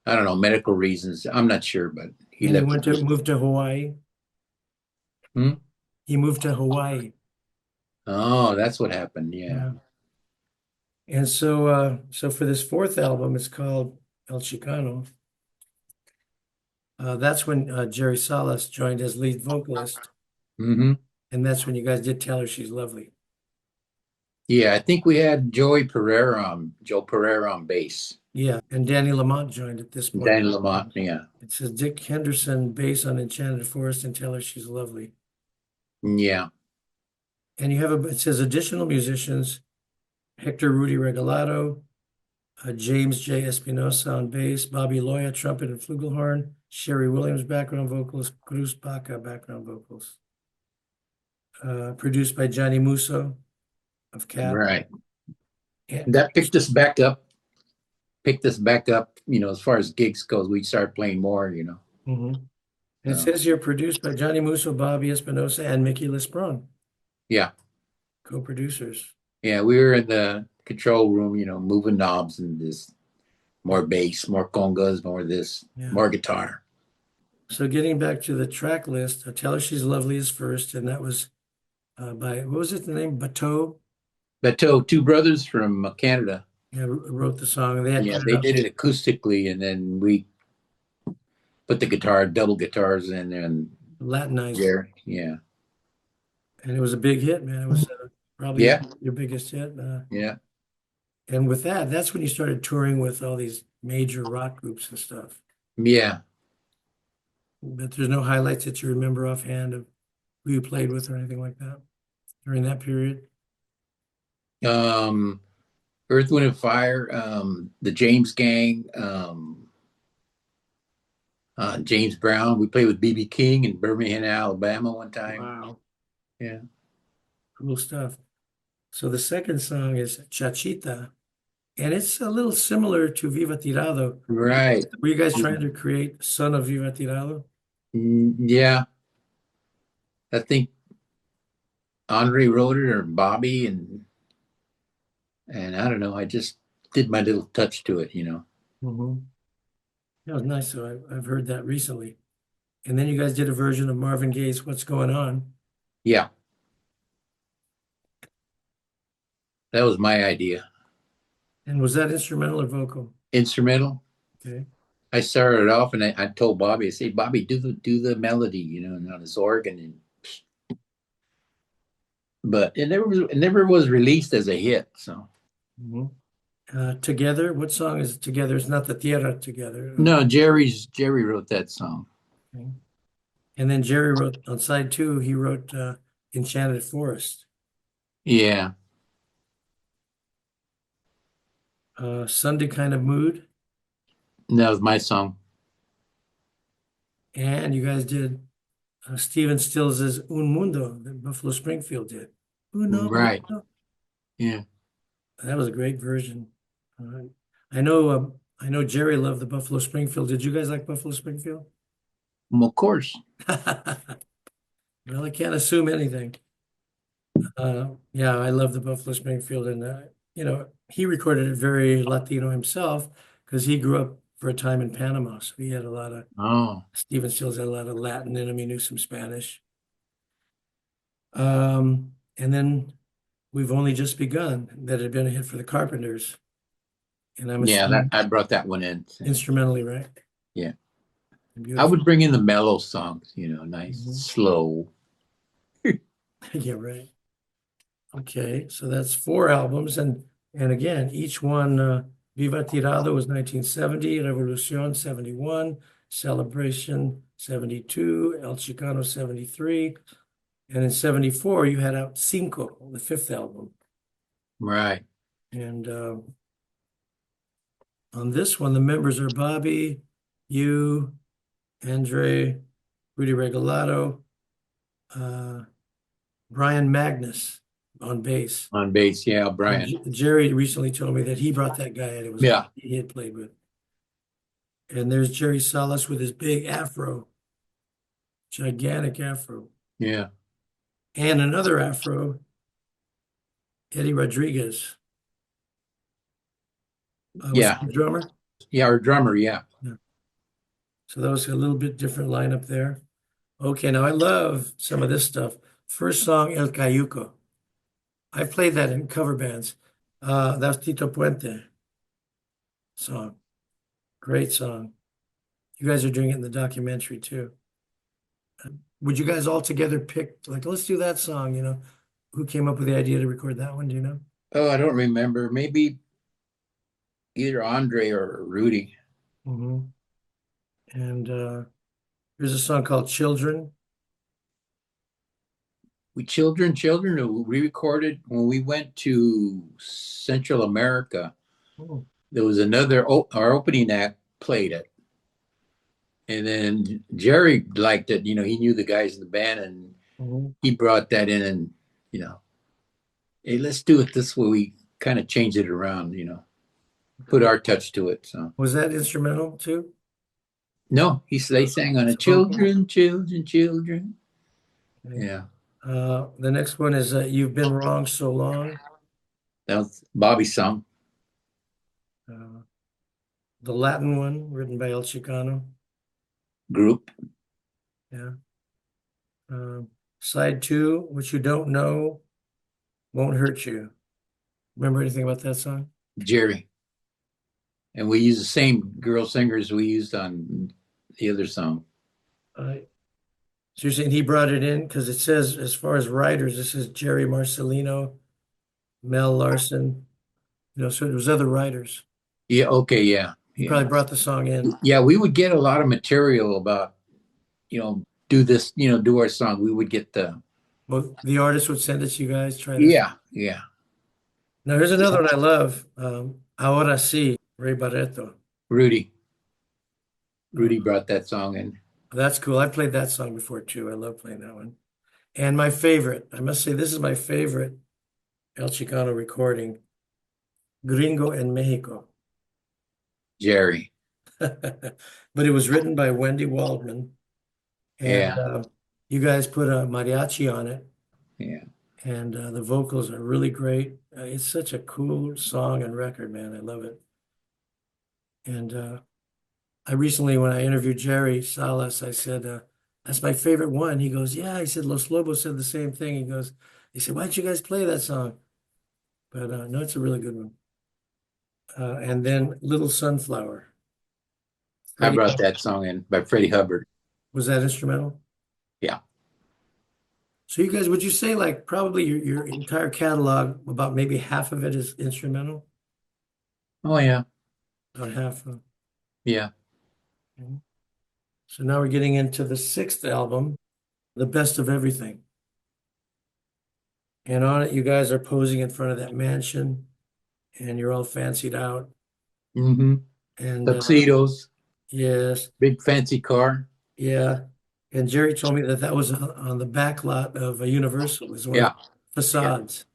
I don't know, medical reasons. I'm not sure, but he and he left. went to move to Hawaii. Hmm? He moved to Hawaii. Oh, that's what happened. Yeah. Yeah. And so for this fourth album, it's called El Chicano. That's when Jerry Salas joined as lead vocalist, Hmm. and that's when you guys did Tell Her She's Lovely. Yeah, I think we had Joe Pereira on bass. Yeah, and Danny Lamont joined at this point. Dan Lamont, yeah. It says Dick Henderson, bass on Enchanted Forest, and Tell Her She's Lovely. Yeah. And you have it says additional musicians, Hector Rudy Regalado, James J. Espinosa on bass, Bobby Loya, trumpet and flugelhorn, Sherry Williams, background vocals, Cruz Baca, background vocals. Produced by Johnny Musso of Kapp. Right. And, That picked us back up, as far as gigs goes. We started playing more, Mhm. And it So, says here produced by Johnny Musso, Bobby Espinosa, and Mickey Lespron, yeah. co-producers. Yeah, we were in the control room, moving knobs and this more bass, more congas, more this, Yeah. more guitar. So getting back to the track list, Tell Her She's Lovely is first, and that was by, what was it, the name? Bateau? Bateau, two brothers from Canada. Yeah, wrote the song, and they had Yeah, put it they up did it acoustically, and then we put the guitar, double guitars in, and Latinized it. yeah, And it was a big hit, man. It was probably yeah, your biggest hit. yeah, And with that, that's when you started touring with all these major rock groups and stuff. yeah. But there's no highlights that you remember offhand of who you played with or anything like that during that period. Um, Earth, Wind, and Fire, the James Gang, James Brown. We played with BB King in Birmingham, Alabama one time. Wow. Yeah. Cool stuff. So the second song is Chachita, and it's a little similar to Viva Tirado. Right. Were you guys trying to create Son of Viva Tirado? Yeah. I think Andre wrote it or Bobby and I don't know. I just did my little touch to it. Mm-hmm. That was nice. So I've heard that recently. And then you guys did a version of Marvin Gaye's What's Going On. Yeah. That was my idea. And was that instrumental or vocal? Instrumental. Okay. I started off and I told Bobby, I said, Bobby, do the melody, and on his organ, but it never was released as a hit. So Mhm. Together, what song is Together? It's not the Tierra Together. no, Jerry wrote that song. Okay. And then Jerry wrote on side two, he wrote Enchanted Forest. Yeah, Sunday Kind of Mood. that was my song. And you guys did Stephen Stills' Un Mundo that Buffalo Springfield did. Uno Right. Mundo. Yeah. That was a great version. Uh, I know Jerry loved the Buffalo Springfield. Did you guys like Buffalo Springfield? Well, of course. Well, I can't assume anything. Yeah, I love the Buffalo Springfield, and he recorded it very Latino himself because he grew up for a time in Panama, so he had a lot of Oh, Stephen Stills had a lot of Latin in him. He knew some Spanish. And then We've Only Just Begun that had been a hit for the Carpenters, and I'm yeah. That assuming I brought that one in. instrumentally, right? Yeah. I Beautiful. would bring in the mellow songs, nice, Mhm. slow. Yeah, right. Okay, so that's four albums, and again, each one, Viva Tirado was 1970, Revolucion 71, Celebration 72, El Chicano 73, and in 74 you had out Cinco, the fifth album. Right. And on this one, the members are Bobby, you, Andre, Rudy Regalado, uh, Brian Magnus on bass. On bass, yeah, And Brian. Jerry recently told me that he brought that guy in. It was a Yeah. guy he had played with. And there's Jerry Salas with his big afro, gigantic afro. Yeah. And another afro, Eddie Rodriguez, was Yeah. the drummer. Yeah, our drummer, yeah. Yeah. So that was a little bit different lineup there. Okay, now I love some of this stuff. First song, El Cayuco. I've played that in cover bands. That's Tito Puente song. Great song. You guys are doing it in the documentary too. Would you guys all together pick, like, let's do that song, Who came up with the idea to record that one? Do you know? Oh, I don't remember. Maybe either Andre or Rudy. Hmm. And there's a song called Children. We children we recorded when we went to Central America. Oh, There was another our opening act played it, and then Jerry liked it. He knew the guys in the band, and mhm. he brought that in, and you know, hey, let's do it this way. We kind of changed it around, put our touch to it. So Was that instrumental too? no, they sang on It's it. a vocal. Children. Okay. Yeah, The next one is You've Been Wrong So Long. that was Bobby's song. Uh, the Latin one, written by El Chicano. Group. Yeah. Uh, Side two, What You Don't Know Won't Hurt You. Remember anything about that song? Jerry. And we used the same girl singers we used on the other song. Uh, so you're saying he brought it in because it says, as far as writers, this is Jerry Marcelino, Mel Larson. So it was other writers. Yeah, okay, yeah, He yeah. probably brought the song in. Yeah, we would get a lot of material about, do this, do our song. We would get Well, the artist would send it to you guys. Try this. yeah, yeah. Now here's another one I love. Ahora sí, Ray Barreto. Rudy. Uh, Rudy brought that song in. that's cool. I played that song before too. I love playing that one. And my favorite, I must say, this is my favorite El Chicano recording, Gringo en Mexico. Jerry. But it was written by Wendy Waldman, and Yeah, you guys put a mariachi on it, yeah. and the vocals are really great. It's such a cool song and record, man. I love it. And I recently, when I interviewed Jerry Salas, I said, that's my favorite one. He goes, yeah. He said, Los Lobos said the same thing. He said, why don't you guys play that song? But no, it's a really good one. And then Little Sunflower. I Freddie, brought that song in by Freddie Hubbard. was that instrumental? Yeah. So you guys, would you say like probably your entire catalog, about maybe half of it is instrumental? Oh yeah. About half. Yeah. Okay. So now we're getting into the sixth album, The Best of Everything. And on it, you guys are posing in front of that mansion and you're all fancied out. Mm-hmm. And Tuxedos, yes, big fancy car. yeah. And Jerry told me that that was on the back lot of a Universal. It was one of Yeah. the Yeah. facades.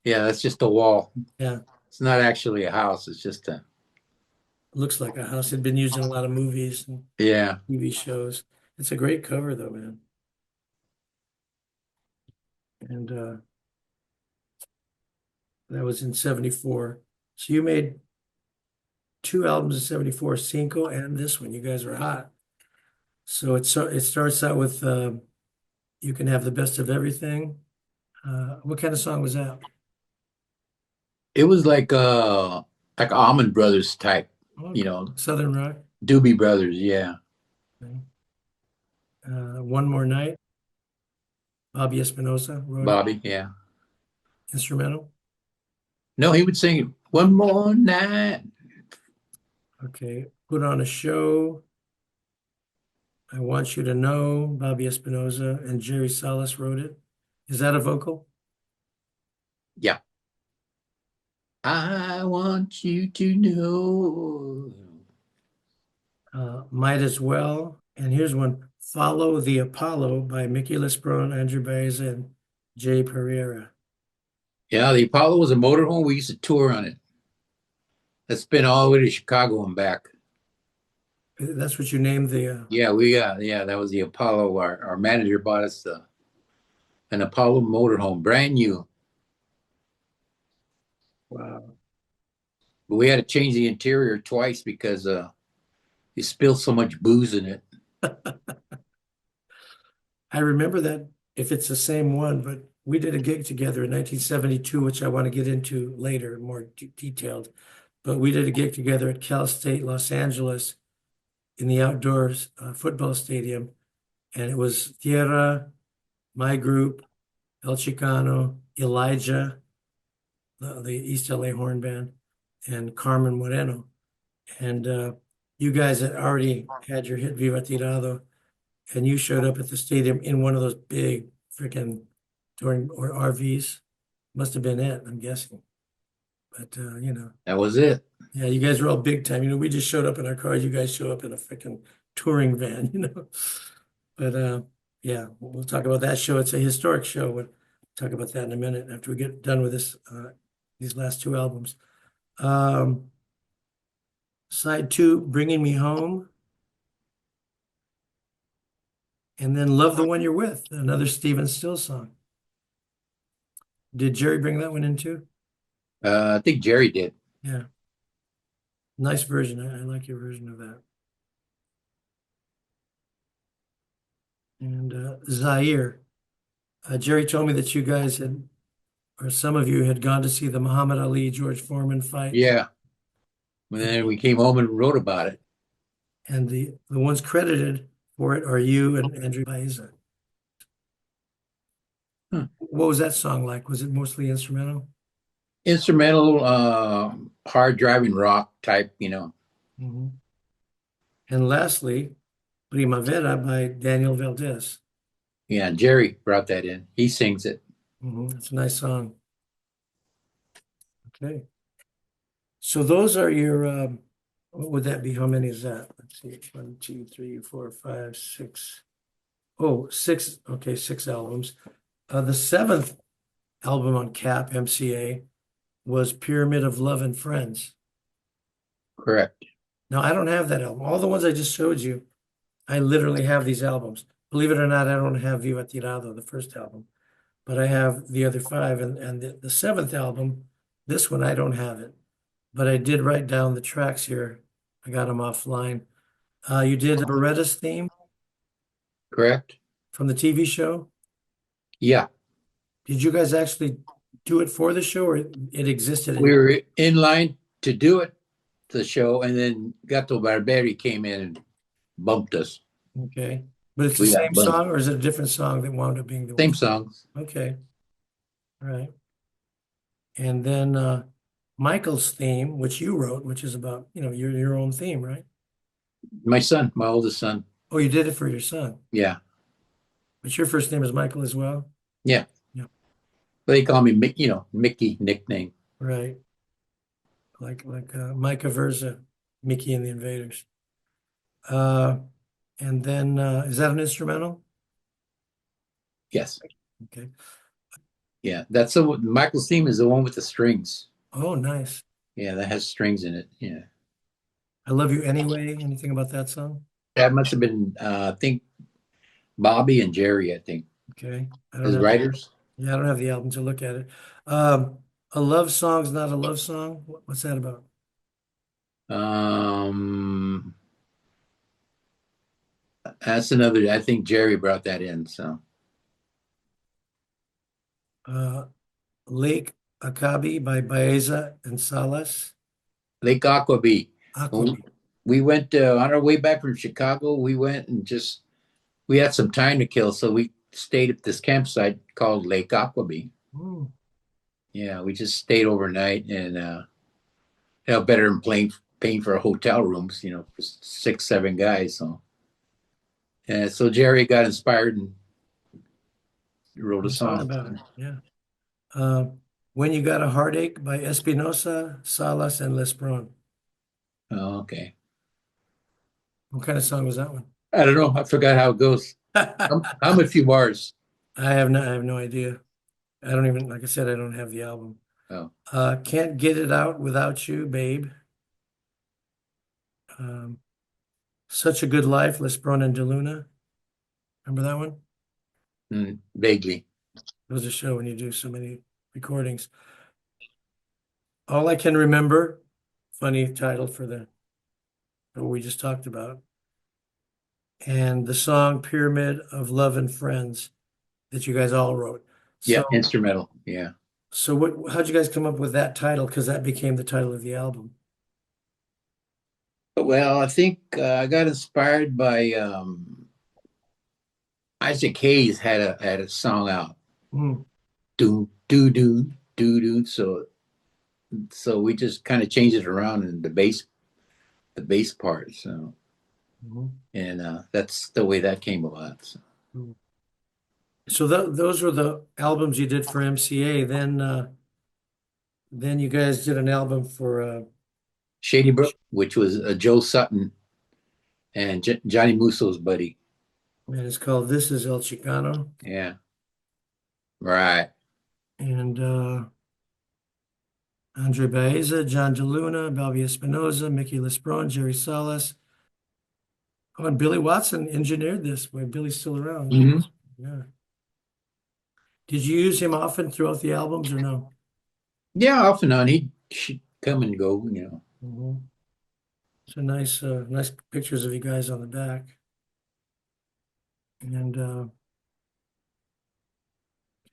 Yeah, that's just a wall. Yeah, It's not actually a house. It's just a looks like a house. It'd been used in a lot of movies and yeah. TV shows. It's a great cover though, man. And that was in 74. So you made two albums in 74, Cinco and this one. You guys were hot. So it starts out with You Can Have the Best of Everything. What kind of song was that? It was like Almond Brothers type, Oh, you know, Southern Rock. Doobie Brothers, yeah. Okay. One More Night. Bobby Espinosa wrote it. Bobby, yeah. Instrumental. No, he would sing it one more night. Okay. Put on a Show. I Want You to Know. Bobby Espinosa and Jerry Salas wrote it. Is that a vocal? Yeah. I want you to know. Might As Well. And here's one, Follow the Apollo by Mickey Lespron, Andrew Baez, and Jay Pereira. Yeah, the Apollo was a motorhome. We used to tour on it. That's been all the way to Chicago and back. That's what you named the, Yeah, that was the Apollo. Our manager bought us an Apollo motorhome, brand new. wow. But we had to change the interior twice because you spilled so much booze in it. I remember that if it's the same one, but we did a gig together in 1972, which I want to get into later, more detailed. But we did a gig together at Cal State Los Angeles in the outdoors football stadium. And it was Tierra, my group, El Chicano, Elijah, the East L.A. horn band, and Carmen Moreno. And you guys had already had your hit Viva Tirado, and you showed up at the stadium in one of those big freaking touring or RVs. Must have been it, I'm guessing. But That was it. yeah, you guys were all big time. We just showed up in our cars. You guys show up in a freaking touring van. But yeah, we'll talk about that show. It's a historic show. We'll talk about that in a minute after we get done with these last two albums. Um, Side two, Bringing Me Home, and then Love the One You're With, another Stephen Still song. Did Jerry bring that one in too? I think Jerry did. Yeah, nice version. I like your version of that. And Zaire. Jerry told me that you guys had, or some of you had gone to see the Muhammad Ali George Foreman fight, Yeah. And then we came home and wrote about it. and the ones credited for it are you and Andrew Baeza. Huh. What was that song like? Was it mostly instrumental? Instrumental, hard driving rock type. Mhm. And lastly, Primavera by Daniel Valdez. Yeah, Jerry brought that in. He sings it. It's a nice song. Okay. So those are your, what would that be? How many is that? Let's see, 1, 2, 3, 4, 5, 6. Oh, six. Okay, 6 albums. The seventh album on Kapp MCA was Pyramid of Love and Friends. Correct. Now, I don't have that album. All the ones I just showed you, I literally have these albums. Believe it or not, I don't have Viva Tirado, the first album, but I have the other five. And the seventh album, this one, I don't have it, but I did write down the tracks here. I got them offline. You did Beretta's theme Correct. from the TV show. Yeah. Did you guys actually do it for the show, or it existed We in? were in line to do it, the show, and then Gato Barberi came in and bumped us. Okay, but it's the We got same bumped. song, or is it a different song that wound up being the one? Same songs. Okay, all right. And then Michael's theme, which you wrote, which is about, your own theme, right? My son, my oldest son. Oh, you did it for your son, Yeah. but your first name is Michael as well? Yeah. Yeah, They call me Mickey nickname. right. Like Micah Verza, Mickey and the Invaders. Uh, and then is that an instrumental? Yes. Okay. Yeah. That's Michael's theme is the one with the strings. Oh, nice. Yeah, that has strings in it. Yeah. I Love You Anyway. Anything about that song? That must have been I think Bobby and Jerry, I think. Okay. I don't As have, writers. yeah, I don't have the album to look at it. Um, a love song's not a love song. What's that about? Um that's another I think Jerry brought that in. So Uh, Lake Akabi by Baeza and Salas. Lake Aquaby. When Aquabi. we went on our way back from Chicago, we went and just we had some time to kill, so we stayed at this campsite called Lake Aquaby. Hmm. Yeah, we just stayed overnight and better than paying for hotel rooms, for 6, 7 guys. So and so Jerry got inspired and wrote a I thought song. about it. Yeah. Uh, When You Got a Heartache by Espinosa, Salas, and Lespron. Oh, okay. What kind of song was that one? I don't know. I forgot how it goes. I'm a few bars. I have no idea. I don't even, like I said, I don't have the album. Oh, Can't Get It Out Without You, Babe. Um, Such a Good Life, Lespron and DeLuna. Remember that one? vaguely. It was a show when you do so many recordings. All I Can Remember, funny title for what we just talked about. And the song Pyramid of Love and Friends that you guys all wrote. Yeah, So, instrumental. Yeah. how'd you guys come up with that title? Because that became the title of the album. Well, I think I got inspired by Isaac Hayes had a song out. Mm, Do do do do do. So we just kind of changed it around in the bass part. So mhm, and that's the way that came about. So. mm. So those were the albums you did for MCA. Then you guys did an album for Shady Brook, which was Joe Sutton and Johnny Musso's buddy. and it's called This Is El Chicano. Yeah, right. And Andre Baeza, John DeLuna, Balbi Espinoza, Mickey Lespron, Jerry Salas. Oh, and Billy Watson engineered this. Boy, Billy's still around. Hmm. Yeah. Did you use him often throughout the albums or no? Yeah, off and on. He should come and go, you know. Mhm. So nice pictures of you guys on the back. And okay,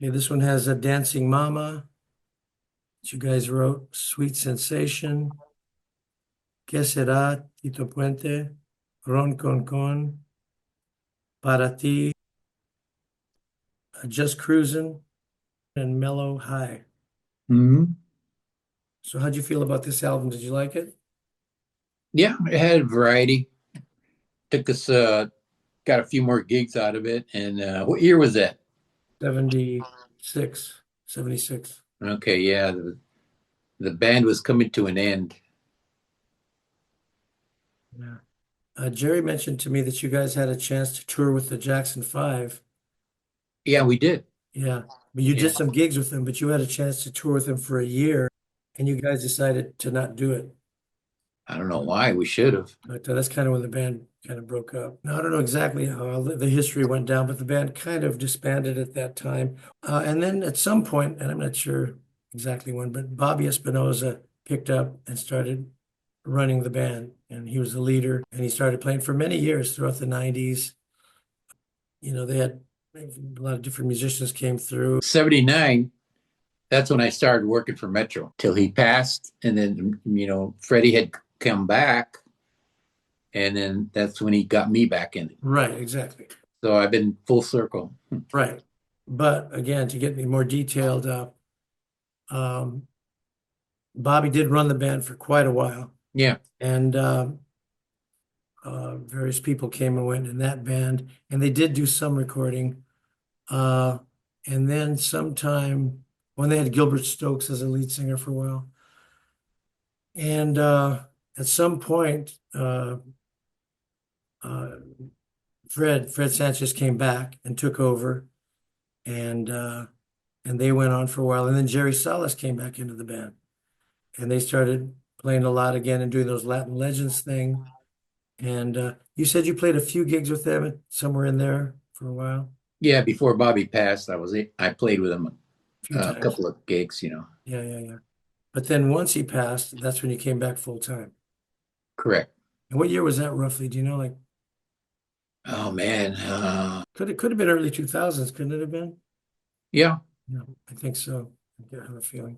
this one has a Dancing Mama that you guys wrote, Sweet Sensation, Que Será, Tito Puente, Ron Con Con, Para Ti, Just Cruisin', and Mellow High. Hmm. So how'd you feel about this album? Did you like it? Yeah, it had a variety. Took us, got a few more gigs out of it. And what year was that? 76, 76. Okay, yeah, the band was coming to an end. Yeah. Jerry mentioned to me that you guys had a chance to tour with the Jackson Five. Yeah, we did. Yeah. But you Yeah, did some gigs with them, but you had a chance to tour with them for a year and you guys decided to not do it. I don't know why we should have. But that's kind of when the band kind of broke up. Now, I don't know exactly how the history went down, but the band kind of disbanded at that time. And then at some point, and I'm not sure exactly when, but Bobby Espinoza picked up and started running the band. And he was the leader. And he started playing for many years throughout the 90s. You know, they had a lot of different musicians came through. 79, that's when I started working for Metro till he passed. And then, Freddie had come back. And then that's when he got me back in. Right, exactly. So I've been full circle. Right. But again, to get me more detailed, um, Bobby did run the band for quite a while. Yeah. And various people came and went in that band, and they did do some recording. Uh, and then sometime when they had Gilbert Stokes as a lead singer for a while. And at some point, uh, Fred Sanchez came back and took over, and they went on for a while. And then Jerry Salas came back into the band, and they started playing a lot again and doing those Latin Legends thing. And you said you played a few gigs with them somewhere in there for a while, Yeah. Before Bobby passed, I played with him a few a times. couple of gigs, Yeah, yeah, yeah. But then once he passed, that's when you came back full time. Correct. And what year was that roughly? Do you know? Like, Oh man. could have been early 2000s, couldn't it have been? Yeah. No, I think so. I have a feeling.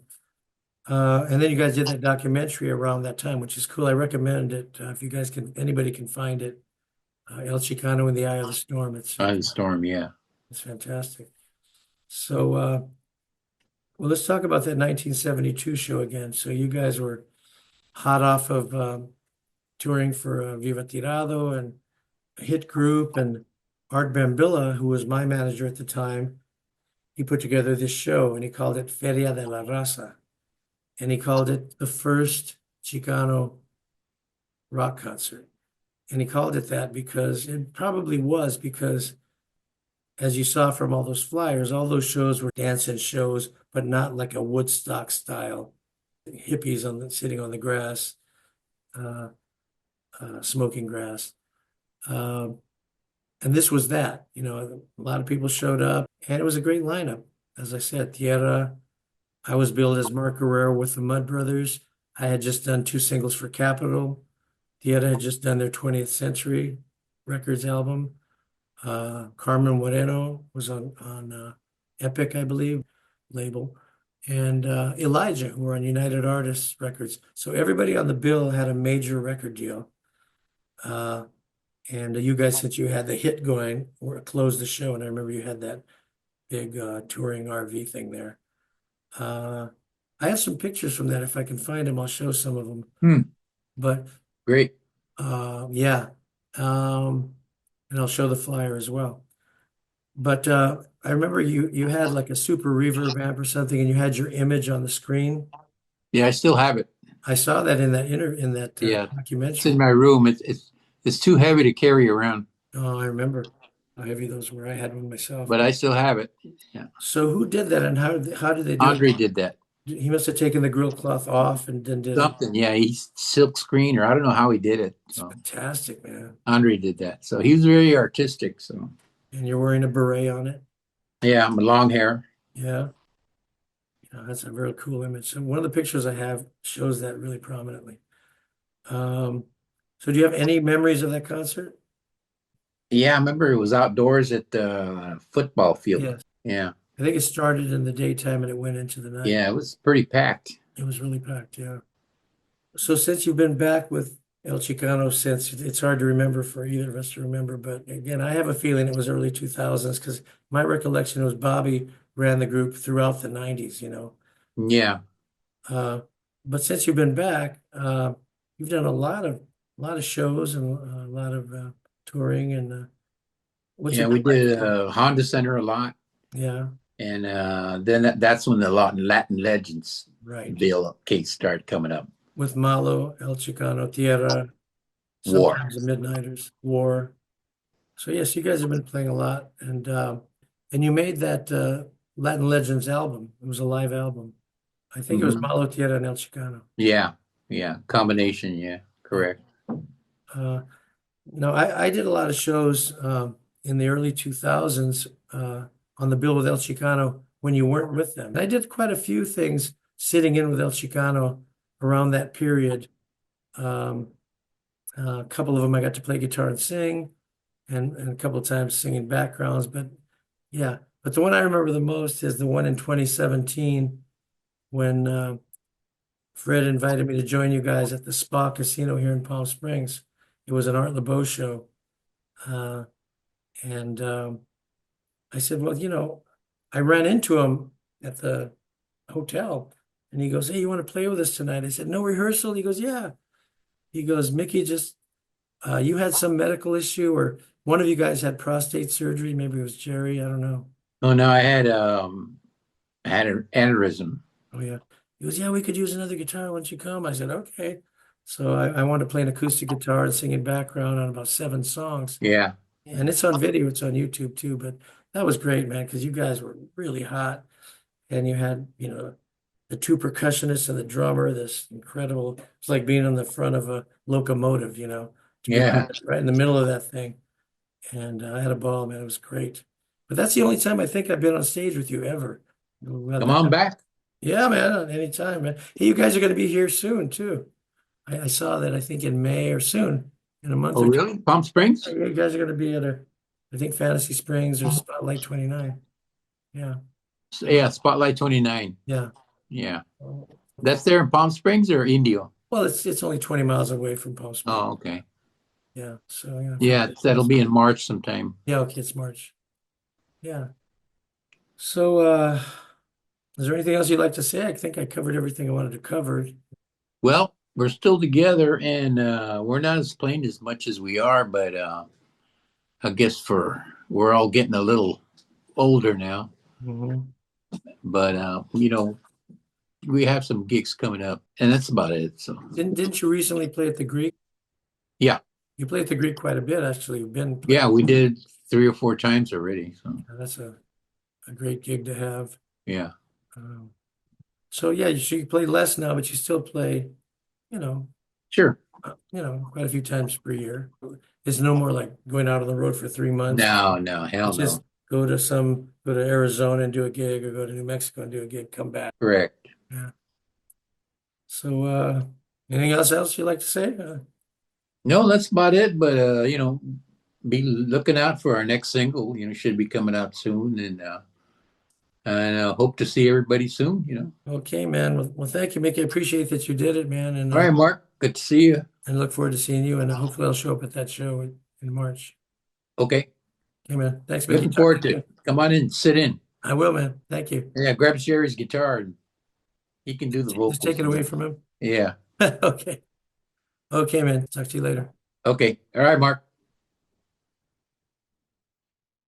And then you guys did that documentary around that time, which is cool. I recommend it if you guys can, anybody can find it. El Chicano in the Eye of the Storm. The Storm, yeah. It's fantastic. So, well, let's talk about that 1972 show again. So you guys were hot off of touring for Viva Tirado and a hit group, and Art Bambilla, who was my manager at the time, he put together this show and he called it Feria de la Raza. And he called it the first Chicano rock concert. And he called it that because it probably was because, as you saw from all those flyers, all those shows were dancing shows, but not like a Woodstock style. Hippies sitting on the grass, uh, smoking grass. Um, and this was that, a lot of people showed up and it was a great lineup. As I said, Tierra, I was billed as Mark Guerrero with the Mud Brothers. I had just done two singles for Capitol. Tierra had just done their 20th Century Records album. Carmen Moreno was on Epic, I believe, label. And Elijah, who were on United Artists Records. So everybody on the bill had a major record deal. And you guys, since you had the hit going, closed the show. And I remember you had that big touring RV thing there. I have some pictures from that. If I can find them, I'll show some of them. Hmm. But Great. yeah, and I'll show the flyer as well. But I remember you had like a super reverb amp or something, and you had your image on the screen. Yeah, I still have it. I saw that in that Yeah, it's in documentary. my room. It's too heavy to carry around, Oh, I remember how heavy those were. I had one myself. but I still have it. Yeah, So who did that, and how did they do it? Andre did that. He must have taken the grill cloth off and then did it. Something. Yeah, he's silk screen, or I don't know how he did it. It's So fantastic, man. Andre did that. So he was very artistic. So And you're wearing a beret on it. yeah, I'm long hair. Yeah. Yeah, that's a real cool image. So one of the pictures I have shows that really prominently. Um, so do you have any memories of that concert? Yeah, I remember it was outdoors at the football field. Yes. Yeah, I think it started in the daytime and it went into the night. yeah, it was pretty packed. It was really packed, yeah. So since you've been back with El Chicano since, it's hard to remember for either of us to remember, but again, I have a feeling it was early 2000s because my recollection was Bobby ran the group throughout the 90s, you know. Yeah, Uh, but since you've been back, you've done a lot of shows and a lot of touring and what's yeah, it been we like? did Honda Center a lot, Yeah, and then that's when the Latin Legends right. bill case started coming up. With Malo, El Chicano, Tierra, War. sometimes the Midnighters, War. So yes, you guys have been playing a lot, and you made that Latin Legends album. It was a live album. I think it was Hmm. Malo, Tierra, and El Chicano. Yeah, yeah, combination. Yeah, Yeah. correct. Uh, no, I did a lot of shows in the early 2000s on the bill with El Chicano when you weren't with them. I did quite a few things sitting in with El Chicano around that period. Um, a couple of them I got to play guitar and sing, and a couple of times singing backgrounds. But yeah, but the one I remember the most is the one in 2017 when Fred invited me to join you guys at the Spa Casino here in Palm Springs. It was an Art LeBeau show. Uh, and I said, well, you know, I ran into him at the hotel and he goes, hey, you want to play with us tonight? I said, no rehearsal? He goes, yeah. He goes, Mickey, just you had some medical issue or one of you guys had prostate surgery. Maybe it was Jerry. I don't know. Oh no, I had an aneurysm. Oh, yeah. He goes, yeah, we could use another guitar once you come. I said, okay. So I wanted to play an acoustic guitar and sing in background on about 7 songs. Yeah, And it's on video, it's on YouTube too. But that was great, man, because you guys were really hot. And you had, you know, the two percussionists and the drummer, this incredible, it's like being on the front of a locomotive, you know, to be yeah. right in the middle of that thing. And I had a ball, man. It was great. But that's the only time I think I've been on stage with you ever. Come on back. Yeah, man, anytime, man. Hey, you guys are going to be here soon too. I saw that, I think in May or soon, in a month Oh or two. really? Palm Springs? You guys are going to be at I think Fantasy Springs or Spotlight 29. Yeah, Yeah, Spotlight 29. yeah. Yeah. That's there in Palm Springs or Indio? Well, it's only 20 miles away from Palm Springs. Oh, okay. Yeah, so yeah, Yeah, that'll be in March sometime. yeah, okay, it's March. Yeah. So, is there anything else you'd like to say? I think I covered everything I wanted to cover. Well, we're still together and we're not as playing as much as we are, but I guess for we're all getting a little older now. Mhm. But we have some gigs coming up and that's about it. So Didn't you recently play at the Greek? yeah. You played at the Greek quite a bit, actually. You've been Yeah, playing. we did 3 or 4 times already. So That's a great gig to have. yeah. Um, so yeah, you play less now, but you still play, you know, Sure. quite a few times per year. It's no more like going out on the road for 3 months. No, no, hell It's just no. go to Arizona and do a gig or go to New Mexico and do a gig, come back. Correct. Yeah. So, anything else you'd like to say? No, that's about it. But be looking out for our next single. Should be coming out soon, and hope to see everybody soon. Okay, man. Well, thank you, Mickey. I appreciate that you did it, man, All right, Mark. Good to see you. and look forward to seeing you. And hopefully, I'll show up at that show in March. Okay. Okay, man. Thanks, Mickey. Looking Talk to forward you to it. soon. Come on in, sit in. I will, man. Thank you. Yeah, grab Sherry's guitar and he can do the Just take vocals. it away from him. Yeah. Okay. Okay, man. Talk to you later. Okay. All right, Mark.